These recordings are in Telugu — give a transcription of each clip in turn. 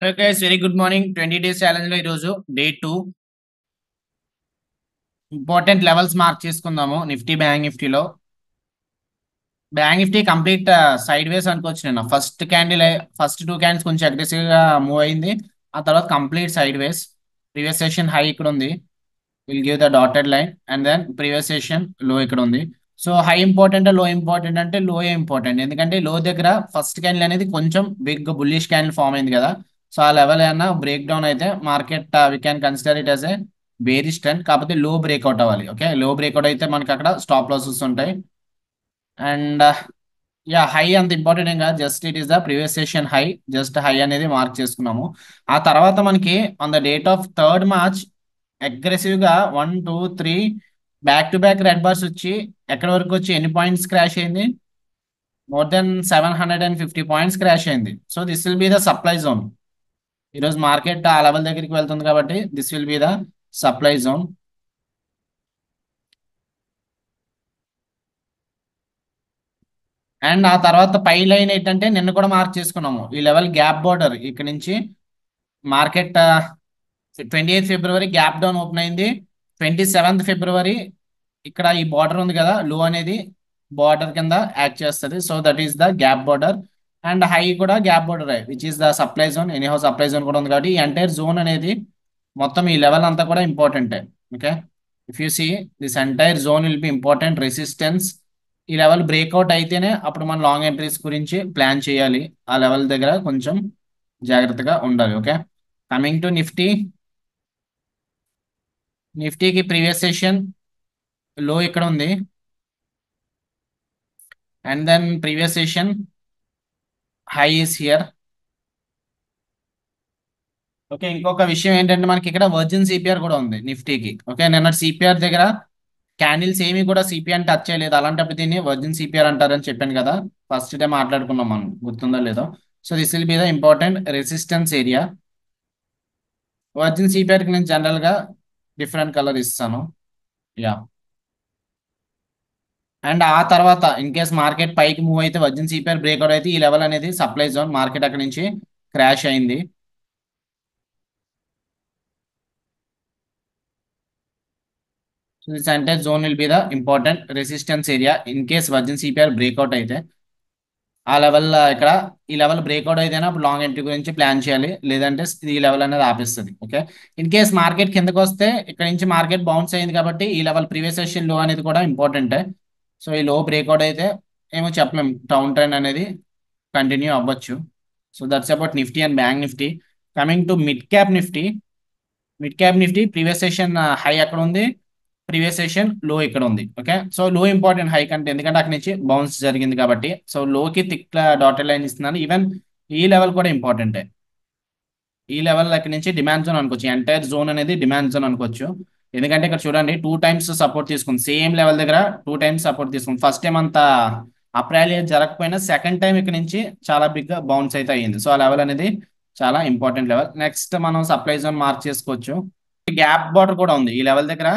Hey guys, very good morning. 20 days challenge లో ఈరోజు డే 2 ఇంపార్టెంట్ లెవెల్స్ మార్క్ చేసుకుందాము. నిఫ్టీ బ్యాంక్ నిఫ్టీలో bank Nifty complete sideways అనుకోవచ్చు. నేను ఫస్ట్ టూ క్యాండిల్స్ కొంచెం అగ్రెసివ్ గా మూవ్ అయింది. ఆ తర్వాత complete sideways. Previous session high ఇక్కడ ఉంది. Will give the dotted line and then previous session లో ఇక్కడ ఉంది. So high important low important అంటే లో ఇంపార్టెంట్, ఎందుకంటే లో దగ్గర ఫస్ట్ క్యాండిల్ అనేది కొంచెం బిగ్ బుల్లిష్ క్యాండిల్ ఫామ్ అయింది కదా. సో ఆ లెవెల్ ఏమన్నా బ్రేక్ డౌన్ అయితే market we can consider it as a bearish trend. కాకపోతే లో బ్రేక్అవుట్ అవ్వాలి. ఓకే, లో బ్రేక్అవుట్ అయితే మనకి అక్కడ స్టాప్ లాసెస్ ఉంటాయి. అండ్ యా, హై అంత ఇంపార్టెంట్ ఏం కాదు, just it is the previous session high. Just high అనేది మార్క్ చేసుకున్నాము. ఆ తర్వాత మనకి on the date of 3rd March aggressive గా 1 2 3 back to back red bars వచ్చి ఎక్కడి వరకు వచ్చి ఎన్ని పాయింట్స్ క్రాష్ అయింది? మోర్ దెన్ 750 పాయింట్స్ క్రాష్ అయింది. So this will be the supply zone. ఈరోజు మార్కెట్ ఆ లెవెల్ దగ్గరికి వెళ్తుంది కాబట్టి this will be the supply zone. And ఆ తర్వాత పై లైన్ ఏంటంటే నిన్న కూడా మార్క్ చేసుకున్నాము, ఈ లెవెల్ గ్యాప్ బోర్డర్ ఇక్కడ నుంచి market 28th February gap down open అయింది. 27th February ఇక్కడ ఈ బార్డర్ ఉంది కదా, లో అనేది బార్డర్ కింద యాక్ట్ చేస్తుంది. So that is the gap border. And high కూడా gap border which is the supply zone. Anyhow supply zone కూడా ఉంది కాబట్టి ఈ ఎంటైర్ జోన్ అనేది మొత్తం ఈ లెవెల్ అంతా కూడా ఇంపార్టెంటే. Okay, if you see this entire zone will be important resistance. ఈ లెవెల్ బ్రేక్అవుట్ అయితేనే అప్పుడు మనం లాంగ్ ఎంట్రీస్ గురించి ప్లాన్ చేయాలి. ఆ లెవెల్ దగ్గర కొంచెం జాగ్రత్తగా ఉండాలి. Okay, coming to Nifty. నిఫ్టీకి ప్రీవియస్ సెషన్ లో ఇక్కడ ఉంది and then previous session high is here. Okay, ఇంకొక విషయం ఏంటంటే మనకి ఇక్కడ వర్జిన్ సిపిఆర్ కూడా ఉంది నిఫ్టీకి. ఓకే, నిన్న సిపిఆర్ దగ్గర క్యాండిల్స్ ఏమి కూడా సిపిఆర్ టచ్ చేయలేదు. అలాంటప్పుడు దీన్ని వర్జిన్ సిపిఆర్ అంటారని చెప్పాను కదా, ఫస్ట్ డే మాట్లాడుకున్నాం మనం, గుర్తుందో లేదో. So this will be the important resistance area. Virgin సిపిఆర్కి నేను జనరల్గా డిఫరెంట్ కలర్ ఇస్తాను. యా, అండ్ ఆ తర్వాత ఇన్ కేస్ మార్కెట్ పైకి మూవ్ అయితే వర్జిన్ సిపిఆర్ బ్రేక్అవుట్ అయితే ఈ లెవెల్ అనేది సప్లై జోన్. మార్కెట్ అక్కడ నుంచి క్రాష్ అయింది. So this entire zone will be the important resistance area in case virgin CPR breakout అయితే. ఆ లెవెల్ ఇక్కడ ఈ లెవెల్ బ్రేక్అవుట్ అయితేనే అప్పుడు లాంగ్ ఎంట్రీ గురించి ప్లాన్ చేయాలి, లేదంటే ఈ లెవెల్ అనేది ఆపిస్తుంది. ఓకే, ఇన్ కేస్ మార్కెట్ కిందకు వస్తే ఇక్కడ నుంచి మార్కెట్ బౌన్స్ అయింది కాబట్టి ఈ లెవెల్ ప్రీవియస్ సెషన్ లో అనేది కూడా ఇంపార్టెంటే. సో ఈ లో బ్రేక్అవుట్ అయితే ఏమో చెప్పలేము, డౌన్ ట్రెండ్ అనేది కంటిన్యూ అవ్వచ్చు. So that's about Nifty and bank Nifty. Coming to mid cap Nifty. Mid cap Nifty previous session high అక్కడ ఉంది, ప్రీవియస్ సెషన్ లో ఇక్కడ ఉంది. ఓకే, సో లో ఇంపార్టెంట్ హై కంటే, ఎందుకంటే అక్కడి నుంచి బౌన్స్ జరిగింది కాబట్టి. సో లోకి థిక్ డాటెడ్ లైన్ ఇస్తున్నాను. ఈవెన్ ఈ లెవెల్ కూడా ఇంపార్టెంటే. ఈ లెవెల్ అక్కడి నుంచి డిమాండ్ జోన్ అనుకోవచ్చు. ఎంటైర్ జోన్ అనేది డిమాండ్ జోన్ అనుకోవచ్చు. ఎందుకంటే ఇక్కడ చూడండి 2 times సపోర్ట్ తీసుకుంది, సేమ్ లెవెల్ దగ్గర 2 times సపోర్ట్ తీసుకుంది. ఫస్ట్ టైం అంత అప్రాలి జరగకపోయినా సెకండ్ టైం ఇక్కడ నుంచి చాలా బిగ్ బౌన్స్ అయితే అయ్యింది. సో ఆ లెవెల్ అనేది చాలా ఇంపార్టెంట్ లెవెల్. నెక్స్ట్ మనం సప్లై జోన్ మార్క్ చేసుకోవచ్చు. గ్యాప్ బార్డర్ కూడా ఉంది ఈ లెవెల్ దగ్గర,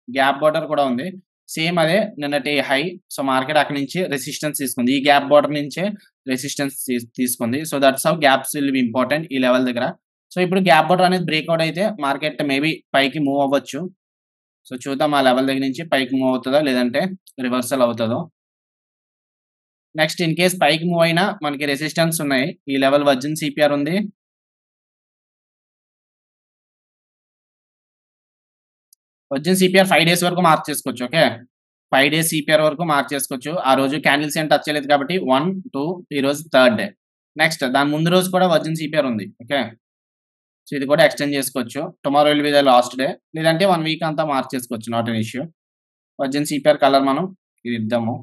గ్యాప్ బార్డర్ కూడా ఉంది. సేమ్ అదే నిన్నటి హై. సో మార్కెట్ అక్కడ నుంచి రెసిస్టెన్స్ తీసుకుంది, ఈ గ్యాప్ బార్డర్ నుంచే రెసిస్టెన్స్ తీసుకుంది. So that's how gaps will be important ఈ లెవెల్ దగ్గర. సో ఇప్పుడు గ్యాప్ బార్డర్ అనేది బ్రేక్అవుట్ అయితే మార్కెట్ మేబీ పైకి మూవ్ అవ్వచ్చు. సో చూద్దాం ఆ లెవెల్ దగ్గర నుంచి పైకి మూవ్ అవుతుందో లేదంటే రివర్సల్ అవుతుందో. నెక్స్ట్ ఇన్ కేస్ పైకి మూవ్ అయినా మనకి రెసిస్టెన్స్ ఉన్నాయి. ఈ లెవెల్ వర్జిన్ సిపిఆర్ ఉంది. వర్జిన్ సిపిఆర్ 5 days వరకు మార్క్ చేసుకోవచ్చు. ఓకే, 5 days సిపిఆర్ వరకు మార్క్ చేసుకోవచ్చు. ఆ రోజు క్యాండిల్స్ ఏం టచ్ చేయలేదు కాబట్టి 1 2 ఈ రోజు 3rd డే. నెక్స్ట్ దాని ముందు రోజు కూడా వర్జిన్ సిపిఆర్ ఉంది. ఓకే, సో ఇది కూడా ఎక్స్టెండ్ చేసుకోవచ్చు. Tomorrow will be the last day, లేదంటే 1 week అంతా మార్క్ చేసుకోవచ్చు, not an issue. Virgin CPR colour మనం ఇది ఇద్దాము.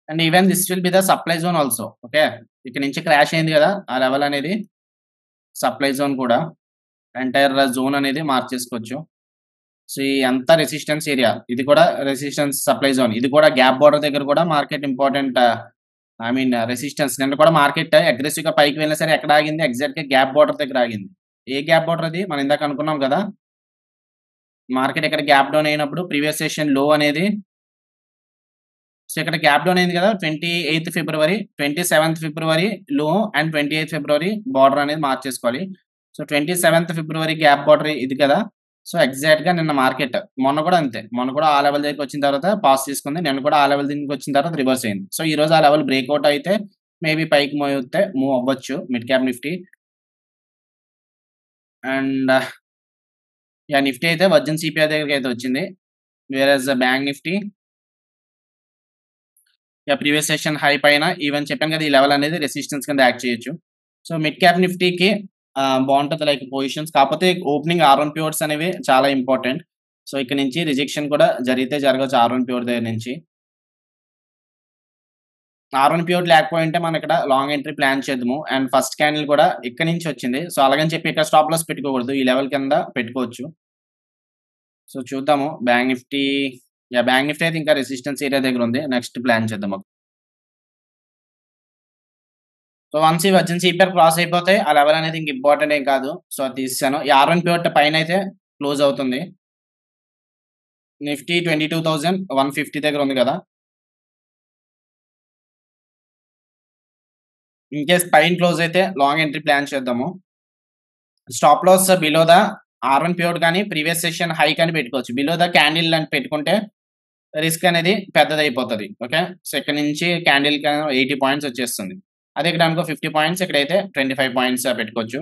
And even this will be the supply zone also. Okay, ఇక్కడ నుంచి క్రాష్ అయింది కదా, ఆ లెవెల్ అనేది సప్లై జోన్ కూడా. ఎంటైర్ జోన్ అనేది మార్క్ చేసుకోవచ్చు. సో ఈ అంతా రెసిస్టెన్స్ ఏరియా, ఇది కూడా రెసిస్టెన్స్ సప్లై జోన్. ఇది కూడా గ్యాప్ బార్డర్ దగ్గర కూడా market important. I mean resistance. నిన్న కూడా మార్కెట్ అగ్రెసివ్ గా పైకి వెళ్ళినా సరే ఎక్కడ ఆగింది? ఎగ్జాక్ట్ గా గ్యాప్ బార్డర్ దగ్గర ఆగింది. ఏ గ్యాప్ బార్డర్ అది? మనం ఇందాక అనుకున్నాం కదా, మార్కెట్ ఇక్కడ గ్యాప్ డౌన్ అయినప్పుడు ప్రీవియస్ సెషన్ లో అనేది సో ఇక్కడ గ్యాప్ డౌన్ అయింది కదా 28th ఫిబ్రవరి, 27th ఫిబ్రవరి లో అండ్ 28th ఫిబ్రవరి బార్డర్ అనేది మార్చేసుకోవాలి. సో 27th ఫిబ్రవరి గ్యాప్ బార్డర్ ఇది కదా. సో ఎగ్జాక్ట్‌గా నిన్న మార్కెట్ మొన్న కూడా అంతే. మొన్న కూడా ఆ లెవెల్ దగ్గరికి వచ్చిన తర్వాత పాస్ తీసుకుంది. నిన్న కూడా ఆ లెవెల్ దగ్గరికి వచ్చిన తర్వాత రివర్స్ అయింది. సో ఈ రోజు ఆ లెవెల్ బ్రేక్‌ఔట్ అయితే మేబీ పైకి మూవ్ అవ్వచ్చు mid cap Nifty. And yeah! Nifty అయితే వర్జిన్ సిపిఐ దగ్గరికైతే వచ్చింది. Whereas bank Nifty previous session high పైన ఈవెన్ చెప్పాను కదా ఈ లెవెల్ అనేది రెసిస్టెన్స్ కింద యాక్ట్ చేయొచ్చు. సో మిడ్ క్యాప్ నిఫ్టీకి బాగుంటుంది లైక్ పొజిషన్స్. కాకపోతే ఓపెనింగ్ R1 ప్యూర్స్ అనేవి చాలా ఇంపార్టెంట్. సో ఇక్కడ నుంచి రిజెక్షన్ కూడా జరిగితే జరగవచ్చు R1 ప్యూర్ దగ్గర నుంచి. R1 ప్యూర్ లేకపోయింటే మనం ఇక్కడ లాంగ్ ఎంట్రీ ప్లాన్ చేద్దాము. అండ్ ఫస్ట్ క్యాండిల్ కూడా ఇక్కడ నుంచి వచ్చింది. సో అలాగని చెప్పి ఇక్కడ స్టాప్ లాస్ పెట్టుకోకూడదు. ఈ లెవెల్ కింద పెట్టుకోవచ్చు. సో చూద్దాము బ్యాంక్ నిఫ్టీ బ్యాంక్ నిఫ్టీ అయితే ఇంకా రెసిస్టెన్స్ ఏరియా దగ్గర ఉంది. నెక్స్ట్ ప్లాన్ చేద్దాం. సో వన్స్ ఈ వర్జిన్ సిపిఆర్ క్రాస్ అయిపోతే ఆ లెవెల్ అనేది ఇంక ఇంపార్టెంట్ ఏం కాదు. సో అది తీసేసాను. ఈ R1 ప్యూర్ పైన అయితే క్లోజ్ అవుతుంది. నిఫ్టీ 22,150 దగ్గర ఉంది కదా. ఇన్ కేస్ పైన క్లోజ్ అయితే లాంగ్ ఎంట్రీ ప్లాన్ చేద్దాము. Stop loss below the R1 pure కానీ ప్రీవియస్ సెషన్ హై కానీ పెట్టుకోవచ్చు. బిలో ద క్యాండిల్ అని పెట్టుకుంటే రిస్క్ అనేది పెద్దదైపోతది. ఓకే. సో ఇక్కడ నుంచి క్యాండిల్ 80 పాయింట్స్ వచ్చేస్తుంది. అదే ఇక్కడ అనుకో 50 పాయింట్స్, ఇక్కడైతే 25 పాయింట్స్ పెట్టుకోవచ్చు.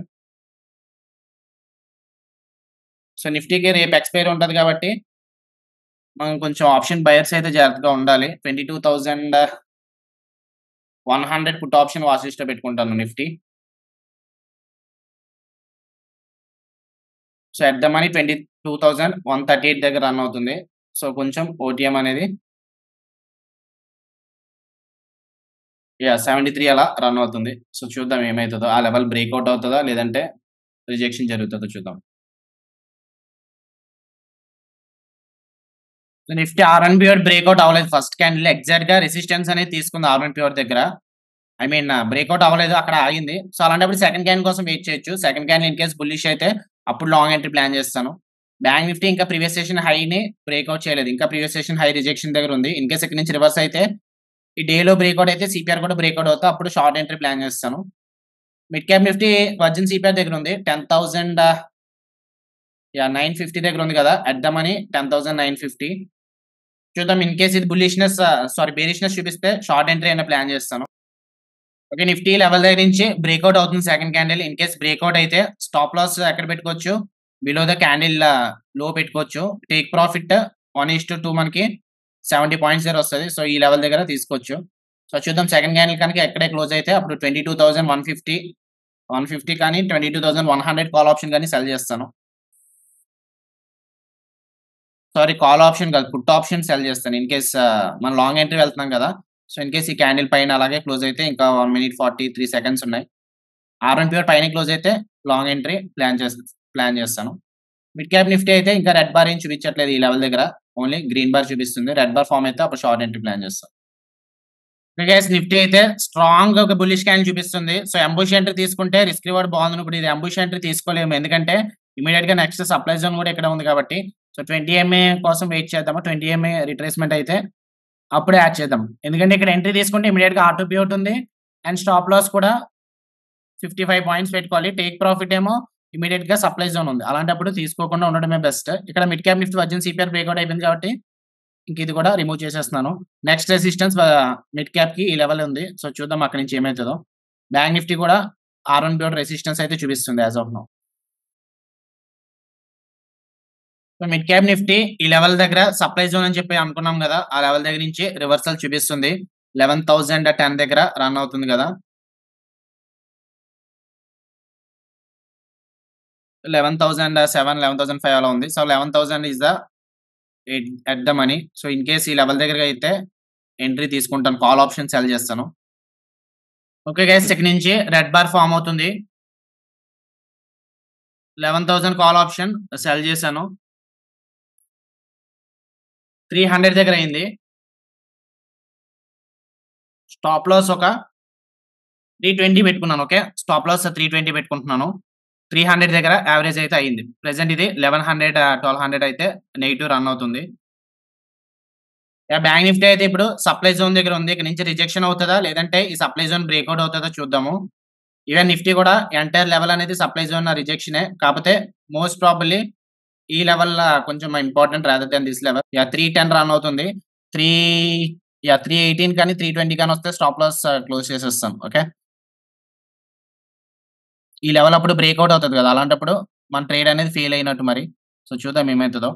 సో నిఫ్టీకి రేపు ఎక్స్‌పైరీ ఉంటది కాబట్టి మనం కొంచెం ఆప్షన్ బయర్స్ అయితే జాగ్రత్తగా ఉండాలి. 22,100 పుట్ ఆప్షన్ వాచ్ లిస్ట్‌లో పెట్టుకుంటాను Nifty. So at the money 22,138 దగ్గర రన్ అవుతుంది. సో కొంచెం ఓటీఎం అనేది 73 అలా రన్ అవుతుంది. సో చూద్దాం ఏమైతదో. ఆ లెవెల్ బ్రేక్‌ఔట్ అవుతదా? లేదంటే రిజెక్షన్ జరుగుతదో చూద్దాం. So Nifty R1 pure breakout అవ్వలేదు. ఫస్ట్ క్యాండిల్ ఎగ్జాక్ట్‌గా రెసిస్టెన్స్ అనేది తీసుకుంది R1 ప్యూర్ దగ్గర. ఐ మీన్ బ్రేక్‌ఔట్ అవ్వలేదు. అక్కడ ఆగింది. సో అలాంటప్పుడు సెకండ్ క్యాండిల్ కోసం వెయిట్ చేయొచ్చు. Second candle in case bullish అయితే అప్పుడు లాంగ్ ఎంట్రీ ప్లాన్ చేస్తాను. బ్యాంక్ నిఫ్టీ ఇంకా ప్రీవియస్ సెషన్ హైని బ్రేక్‌ఔట్ చేయలేదు. ఇంకా ప్రీవియస్ సెషన్ హై రిజెక్షన్ దగ్గర ఉంది. ఇన్ కేస్ ఇక్కడ నుంచి రివర్స్ అయితే ఈ డేలో బ్రేక్‌ఔట్ అయితే సిపిఆర్ కూడా బ్రేక్‌ఔట్ అవుతా అప్పుడు షార్ట్ ఎంట్రీ ప్లాన్ చేస్తాను. Mid cap Nifty virgin CPR దగ్గర ఉంది. 10,950 దగ్గర ఉంది కదా. At the money 10,950. చూద్దాం ఇన్ కేస్ ఇది బేరిష్‌నెస్ చూపిస్తే షార్ట్ ఎంట్రీ అయినా ప్లాన్ చేస్తాను. ఓకే. నిఫ్టీ లెవెల్ దగ్గర నుంచి బ్రేక్‌ఔట్ అవుతుంది second candle. In case breakout అయితే స్టాప్ లాస్ ఎక్కడ పెట్టుకోవచ్చు? బిలో ద క్యాండిల్ లో పెట్టుకోవచ్చు. టేక్ ప్రాఫిట్ 1:2 మనకి 70 పాయింట్స్ దగ్గర వస్తది. సో ఈ లెవెల్ దగ్గర తీసుకోవచ్చు. సో చూద్దాం సెకండ్ క్యాండిల్ కనుక ఎక్కడే క్లోజ్ అయితే అప్పుడు 22,150 కానీ 22,100 కాల్ ఆప్షన్ గాని సెల్ చేస్తాను. సారీ, కాల్ ఆప్షన్ కాదు, పుట్ ఆప్షన్ సెల్ చేస్తాను. ఇన్ కేస్ మనం లాంగ్ ఎంట్రీ వెళ్తున్నాం కదా. సో ఇన్ కేస్ ఈ క్యాండిల్ పైన అలాగే క్లోజ్ అయితే ఇంకా 1 మినిట్ 43 సెకండ్స్ ఉన్నాయి. R1 ప్యూర్ పైన క్లోజ్ అయితే లాంగ్ ఎంట్రీ ప్లాన్ చేస్తాను. మిడ్ క్యాప్ నిఫ్టీ అయితే ఇంకా రెడ్ బార్ ఏం చూపించట్లేదు ఈ లెవెల్ దగ్గర. ఓన్లీ గ్రీన్ బార్ చూపిస్తుంది. రెడ్ బార్ ఫామ్ అయితే అప్పుడు షార్ట్ ఎంట్రీ ప్లాన్ చేస్తాను. గైస్ నిఫ్టీ అయితే స్ట్రాంగ్ ఒక బుల్లిష్ క్యాండిల్ చూపిస్తుంది. సో అంబుష్ ఎంట్రీ తీసుకుంటే రిస్క్ రివార్డ్ బాగుంది. ఇప్పుడు ఇది అంబుష్ ఎంట్రీ తీసుకోలేము. ఎందుకంటే ఇమీడియట్ గా నెక్స్ట్ సప్లై జోన్ కూడా ఇక్కడ ఉంది కాబట్టి. సో 20 MA కోసం వెయిట్ చేద్దాము. 20 MA రిట్రేస్మెంట్ అయితే అప్పుడే యాడ్ చేద్దాం. ఎందుకంటే ఇక్కడ ఎంట్రీ తీసుకుంటే ఇమీడియట్ గా R2 ప్యూర్ ఉంది. అండ్ స్టాప్ లాస్ కూడా 55 పాయింట్స్ పెట్టుకోవాలి. టేక్ ప్రాఫిట్ ఏమో ఇమీడియట్ గా సప్లై జోన్ ఉంది. అలాంటప్పుడు తీసుకోకుండా ఉండడమే బెస్ట్. ఇక్కడ mid cap Nifty virgin CPR breakout అయిపోయింది కాబట్టి ఇంక ఇది కూడా రిమూవ్ చేసేస్తున్నాను. నెక్స్ట్ రెసిస్టెన్స్ మిడ్ క్యాప్ కి ఈ లెవెల్ ఉంది. సో చూద్దాం అక్కడి నుంచి ఏమవుతుందో. బ్యాంక్ నిఫ్టీ కూడా R1 ప్యూర్ రెసిస్టెన్స్ అయితే చూపిస్తుంది as of now. So mid cap Nifty ఈ లెవెల్ దగ్గర సప్లై జోన్ అని చెప్పి అనుకున్నాం కదా. ఆ లెవెల్ దగ్గర నుంచి రివర్సల్ చూపిస్తుంది. 11,010 దగ్గర రన్ అవుతుంది కదా. 11,007, 11,005 అలా ఉంది. So 11,000 is the at the money. So in case ఈ లెవెల్ దగ్గర అయితే ఎంట్రీ తీసుకుంటాను. కాల్ ఆప్షన్ సెల్ చేస్తాను. ఓకే గైస్, ఇక్కడ నుంచి రెడ్ బార్ ఫామ్ అవుతుంది. 11,000 కాల్ ఆప్షన్ సెల్ చేశాను. 300 దగ్గర అయింది. స్టాప్ లాస్ ఒక 320 పెట్టుకున్నాను. ఓకే, స్టాప్ లాస్ 320 పెట్టుకుంటున్నాను. 300 దగ్గర యావరేజ్ అయితే అయింది. ప్రెసెంట్ ఇది 1100, 1200 అయితే నెగిటివ్ రన్ అవుతుంది. బ్యాంక్ నిఫ్టీ అయితే ఇప్పుడు సప్లై జోన్ దగ్గర ఉంది. ఇక్కడ నుంచి రిజెక్షన్ అవుతదా? లేదంటే ఈ సప్లై జోన్ బ్రేక్‌ఔట్ అవుతదా చూద్దాము. ఈవెన్ నిఫ్టీ కూడా ఎంటైర్ లెవెల్ అనేది సప్లై జోన్ రిజెక్షనే. కాపోతే మోస్ట్ ప్రాబబ్లీ ఈ లెవెల్ కొంచెం important rather than this level. 310 run అవుతుంది. 3 318 కానీ 320 కానీ వస్తే స్టాప్ లాస్ క్లోజ్ చేసేస్తాను. ఓకే. ఈ లెవెల్ అప్పుడు బ్రేక్‌ఔట్ అవుతది కదా! అలాంటప్పుడు మన ట్రేడ్ అనేది ఫెయిల్ అయినట్టు మరి. సో చూద్దాం ఏమైతదో.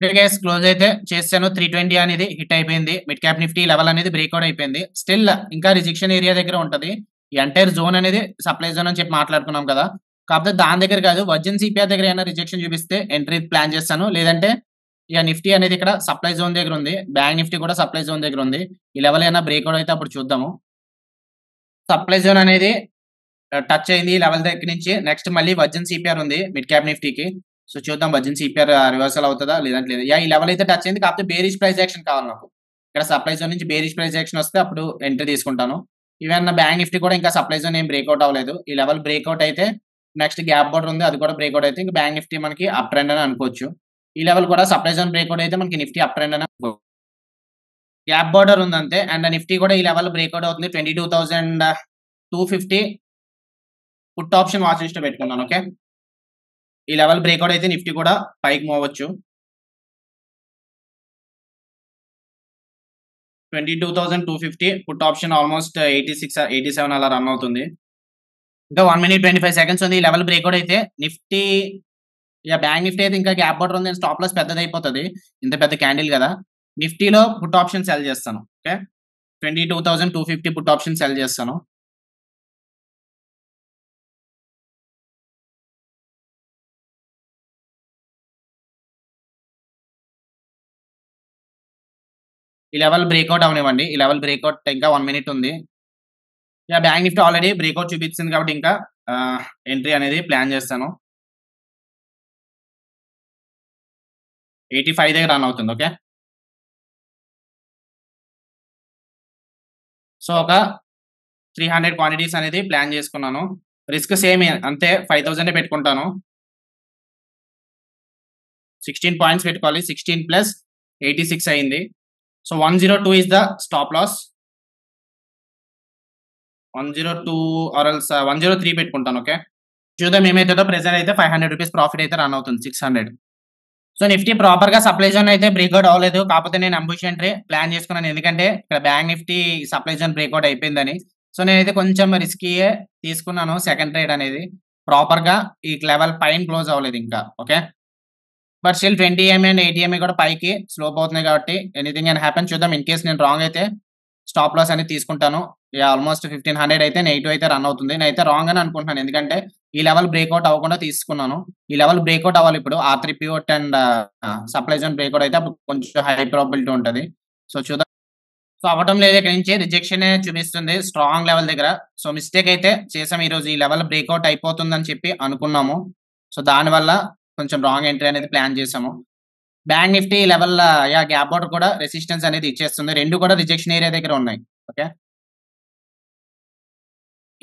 కేస్ క్లోజ్ అయితే చేశాను. 320 అనేది హిట్ అయిపోయింది. మిడ్ క్యాప్ నిఫ్టీ లెవెల్ అనేది బ్రేక్‌ఔట్ అయిపోయింది. స్టిల్ ఇంకా రిజెక్షన్ ఏరియా దగ్గర ఉంటది. ఈ ఎంటైర్ జోన్ అనేది సప్లై జోన్ అని చెప్పి మాట్లాడుకున్నాం కదా! కాకపోతే దాని దగ్గర కాదు. వర్జిన్ సిపిఆర్ దగ్గర ఏమైనా రిజెక్షన్ చూపిస్తే ఎంట్రీ ప్లాన్ చేస్తాను. లేదంటే ఇక నిఫ్టీ అనేది ఇక్కడ సప్లై జోన్ దగ్గర ఉంది. బ్యాంక్ నిఫ్టీ కూడా సప్లై జోన్ దగ్గర ఉంది. ఈ లెవెల్ ఏమైనా బ్రేక్‌ఔట్ అయితే అప్పుడు చూద్దాము. సప్లై జోన్ అనేది టచ్ అయింది ఈ లెవెల్ దగ్గర నుంచి. నెక్స్ట్ మళ్ళీ వర్జిన్ సిపిఆర్ ఉంది మిడ్ క్యాప్ నిఫ్టీకి. సో చూద్దాం వర్జిన్ సిపిఆర్ రివర్సల్ అవుతదా? లేదంటే లేదు. ఈ లెవెల్ అయితే టచ్ అయింది. కాకపోతే బేరిష్ ప్రైస్ యాక్షన్ కావాలి నాకు. ఇక్కడ సప్లై జోన్ నుంచి బేరిష్ ప్రైస్ యాక్షన్ వస్తే అప్పుడు ఎంట్రీ తీసుకుంటాను. ఈవెన్ బ్యాంక్ నిఫ్టీ కూడా ఇంకా సప్లై జోన్ ఏం బ్రేక్‌ఔట్ అవ్వలేదు. ఈ లెవెల్ బ్రేక్‌ఔట్ అయితే నెక్స్ట్ గ్యాప్ బోర్డర్ ఉంది. అది కూడా బ్రేక్‌ఔట్ అయితే ఇంక బ్యాంక్ నిఫ్టీ మనకి అప్ ట్రెండ్ అని అనుకోవచ్చు. ఈ లెవెల్ కూడా సప్లై జోన్ బ్రేక్‌ఔట్ అయితే మనకి నిఫ్టీ అప్ ట్రెండ్ అని గ్యాప్ బోర్డర్ ఉంది అంతే. అండ్ నిఫ్టీ కూడా ఈ లెవెల్ బ్రేక్‌ఔట్ అవుతుంది. 22,250 పుట్ ఆప్షన్ వాచ్ లిస్ట్‌లో పెట్టుకున్నాను. ఓకే. ఈ లెవెల్ బ్రేక్‌ఔట్ అయితే నిఫ్టీ కూడా పైకి మూవ్ అవ్వచ్చు. 22,250 పుట్ ఆప్షన్ ఆల్‌మోస్ట్ 86, 87 అలా రన్ అవుతుంది. ఇంకా 1 మినిట్ 25 సెకండ్స్ ఉంది. ఈ లెవెల్ బ్రేక్‌ఔట్ అయితే నిఫ్టీ బ్యాంక్ నిఫ్టీ అయితే ఇంకా గ్యాప్ బోర్డర్ ఉంది. స్టాప్ లాస్ పెద్దదయిపోతది. ఇంత పెద్ద క్యాండిల్ గదా! నిఫ్టీలో పుట్ ఆప్షన్ సెల్ చేస్తాను. ఓకే. 22,250 పుట్ ఆప్షన్ సెల్ చేస్తాను. ఈ లెవెల్ బ్రేక్‌ఔట్ అవ్వనివ్వండి. ఈ లెవెల్ బ్రేక్‌ఔట్ ఇంకా 1 మినిట్ ఉంది. బ్యాంక్ నిఫ్టీ ఆల్రెడీ బ్రేక్‌ఔట్ చూపించింది కాబట్టి ఇంకా ఆహ్, ఎంట్రీ అనేది ప్లాన్ చేస్తాను. 85 దగ్గర రన్ అవుతుంది. ఓకే. సో, ఒక 300 క్వాంటిటీస్ అనేది ప్లాన్ చేసుకున్నాను. రిస్క్ సేమే అంతే 5,000 పెట్టుకుంటాను. 16 పాయింట్స్ పెట్టుకోవాలి. 16 ప్లస్ 86 అయింది. So, 102 is the stop loss. 102 or else 103 పెట్టుకుంటాను. ఓకే. చూద్దాం ఏమైతదో. ప్రెజెంట్ అయితే రూ. 500 ప్రాఫిట్ అయితే రన్ అవుతుంది. 600. సో, నిఫ్టీ ప్రాపర్‌గా సప్లై జోన్ అయితే బ్రేక్‌ఔట్ అవ్వలేదు. కాకపోతే నేను అంబుష్ ఎంట్రీ ప్లాన్ చేసుకున్నాను. ఎందుకంటే ఇక్కడ bank Nifty supply zone breakout అయిపోయిందని. సో, నేనైతే కొంచెం రిస్కీయే తీసుకున్నాను సెకండ్ ట్రేడ్ అనేది. ప్రాపర్‌గా ఈ లెవెల్ పైన క్లోజ్ అవ్వలేదు ఇంకా. Okay. But still 20 MA and 80 MA కూడా పైకి స్లోప్ అవుతున్నాయి కాబట్టి ఎనీథింగ్ కెన్ హ్యాపెన్. చూద్దాం ఇన్ కేస్ నేను రాంగ్ అయితే స్టాప్ లాస్ అనేది తీసుకుంటాను. ఆల్‌మోస్ట్ 1500 అయితే నెగెటివ్ అయితే రన్ అవుతుంది. నేనైతే రాంగ్ అని అనుకుంటున్నాను. ఎందుకంటే ఈ లెవెల్ బ్రేక్‌ఔట్ అవ్వకుండా తీసుకున్నాను. ఈ లెవెల్ బ్రేక్‌ఔట్ అవ్వాలి ఇప్పుడు. R3 pivot and supply zone breakout అయితే అప్పుడు కొంచెం హై ప్రాబబిలిటీ ఉంటది. సో చూద్దాం. సో అవ్వటం లేదు. ఇక్కడి నుంచి రిజెక్షనే చూపిస్తుంది స్ట్రాంగ్ లెవెల్ దగ్గర. సో మిస్టేక్ అయితే చేసాం ఈరోజు. ఈ లెవెల్ బ్రేక్‌ఔట్ అయిపోతుందని చెప్పి అనుకున్నాము. సో దానివల్ల కొంచెం రాంగ్ ఎంట్రీ అనేది ప్లాన్ చేసాము. Bank Nifty level gap border కూడా రెసిస్టెన్స్ అనేది ఇచ్చేస్తుంది. 2 కూడా రిజెక్షన్ ఏరియా దగ్గర ఉన్నాయి. ఓకే.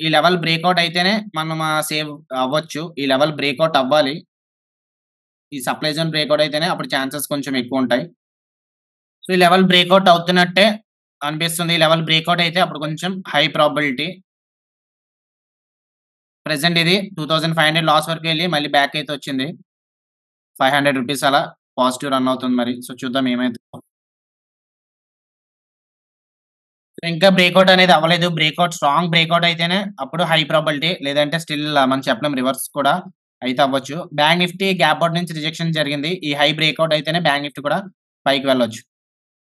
ఈ లెవెల్ బ్రేక్‌ఔట్ అయితేనే మనం సేవ్ అవ్వచ్చు. ఈ లెవెల్ బ్రేక్‌ఔట్ అవ్వాలి. ఈ సప్లై జోన్ బ్రేక్‌ఔట్ అయితేనే అప్పుడు ఛాన్సెస్ కొంచెం ఎక్కువుంటాయి. సో, ఈ లెవెల్ బ్రేక్‌ఔట్ అవుతున్నట్టే అనిపిస్తుంది. ఈ లెవెల్ బ్రేక్‌ఔట్ అయితే అప్పుడు కొంచెం హై ప్రాబబిలిటీ. ప్రెజెంట్ ఇది 2500 లాస్ వరకు వెళ్లి మళ్ళీ బ్యాక్ అయితే వచ్చింది. రూ. 500 అలా పాజిటివ్ రన్ అవుతుంది మరి. సో, చూద్దాం ఏమైతదో. ఇంకా బ్రేక్‌ఔట్ అనేది అవ్వలేదు. స్ట్రాంగ్ బ్రేక్‌ఔట్ అయితేనే అప్పుడు హై ప్రాబబిలిటీ. లేదంటే స్టిల్ మనం చెప్పలేం రివర్స్ కూడా అయితే అవ్వచ్చు. బ్యాంక్ నిఫ్టీ గ్యాప్ బోర్డ్ నుంచి రిజెక్షన్ జరిగింది. ఈ హై బ్రేక్‌ఔట్ అయితేనే బ్యాంక్ నిఫ్టీ కూడా పైకి వెళ్ళొచ్చు.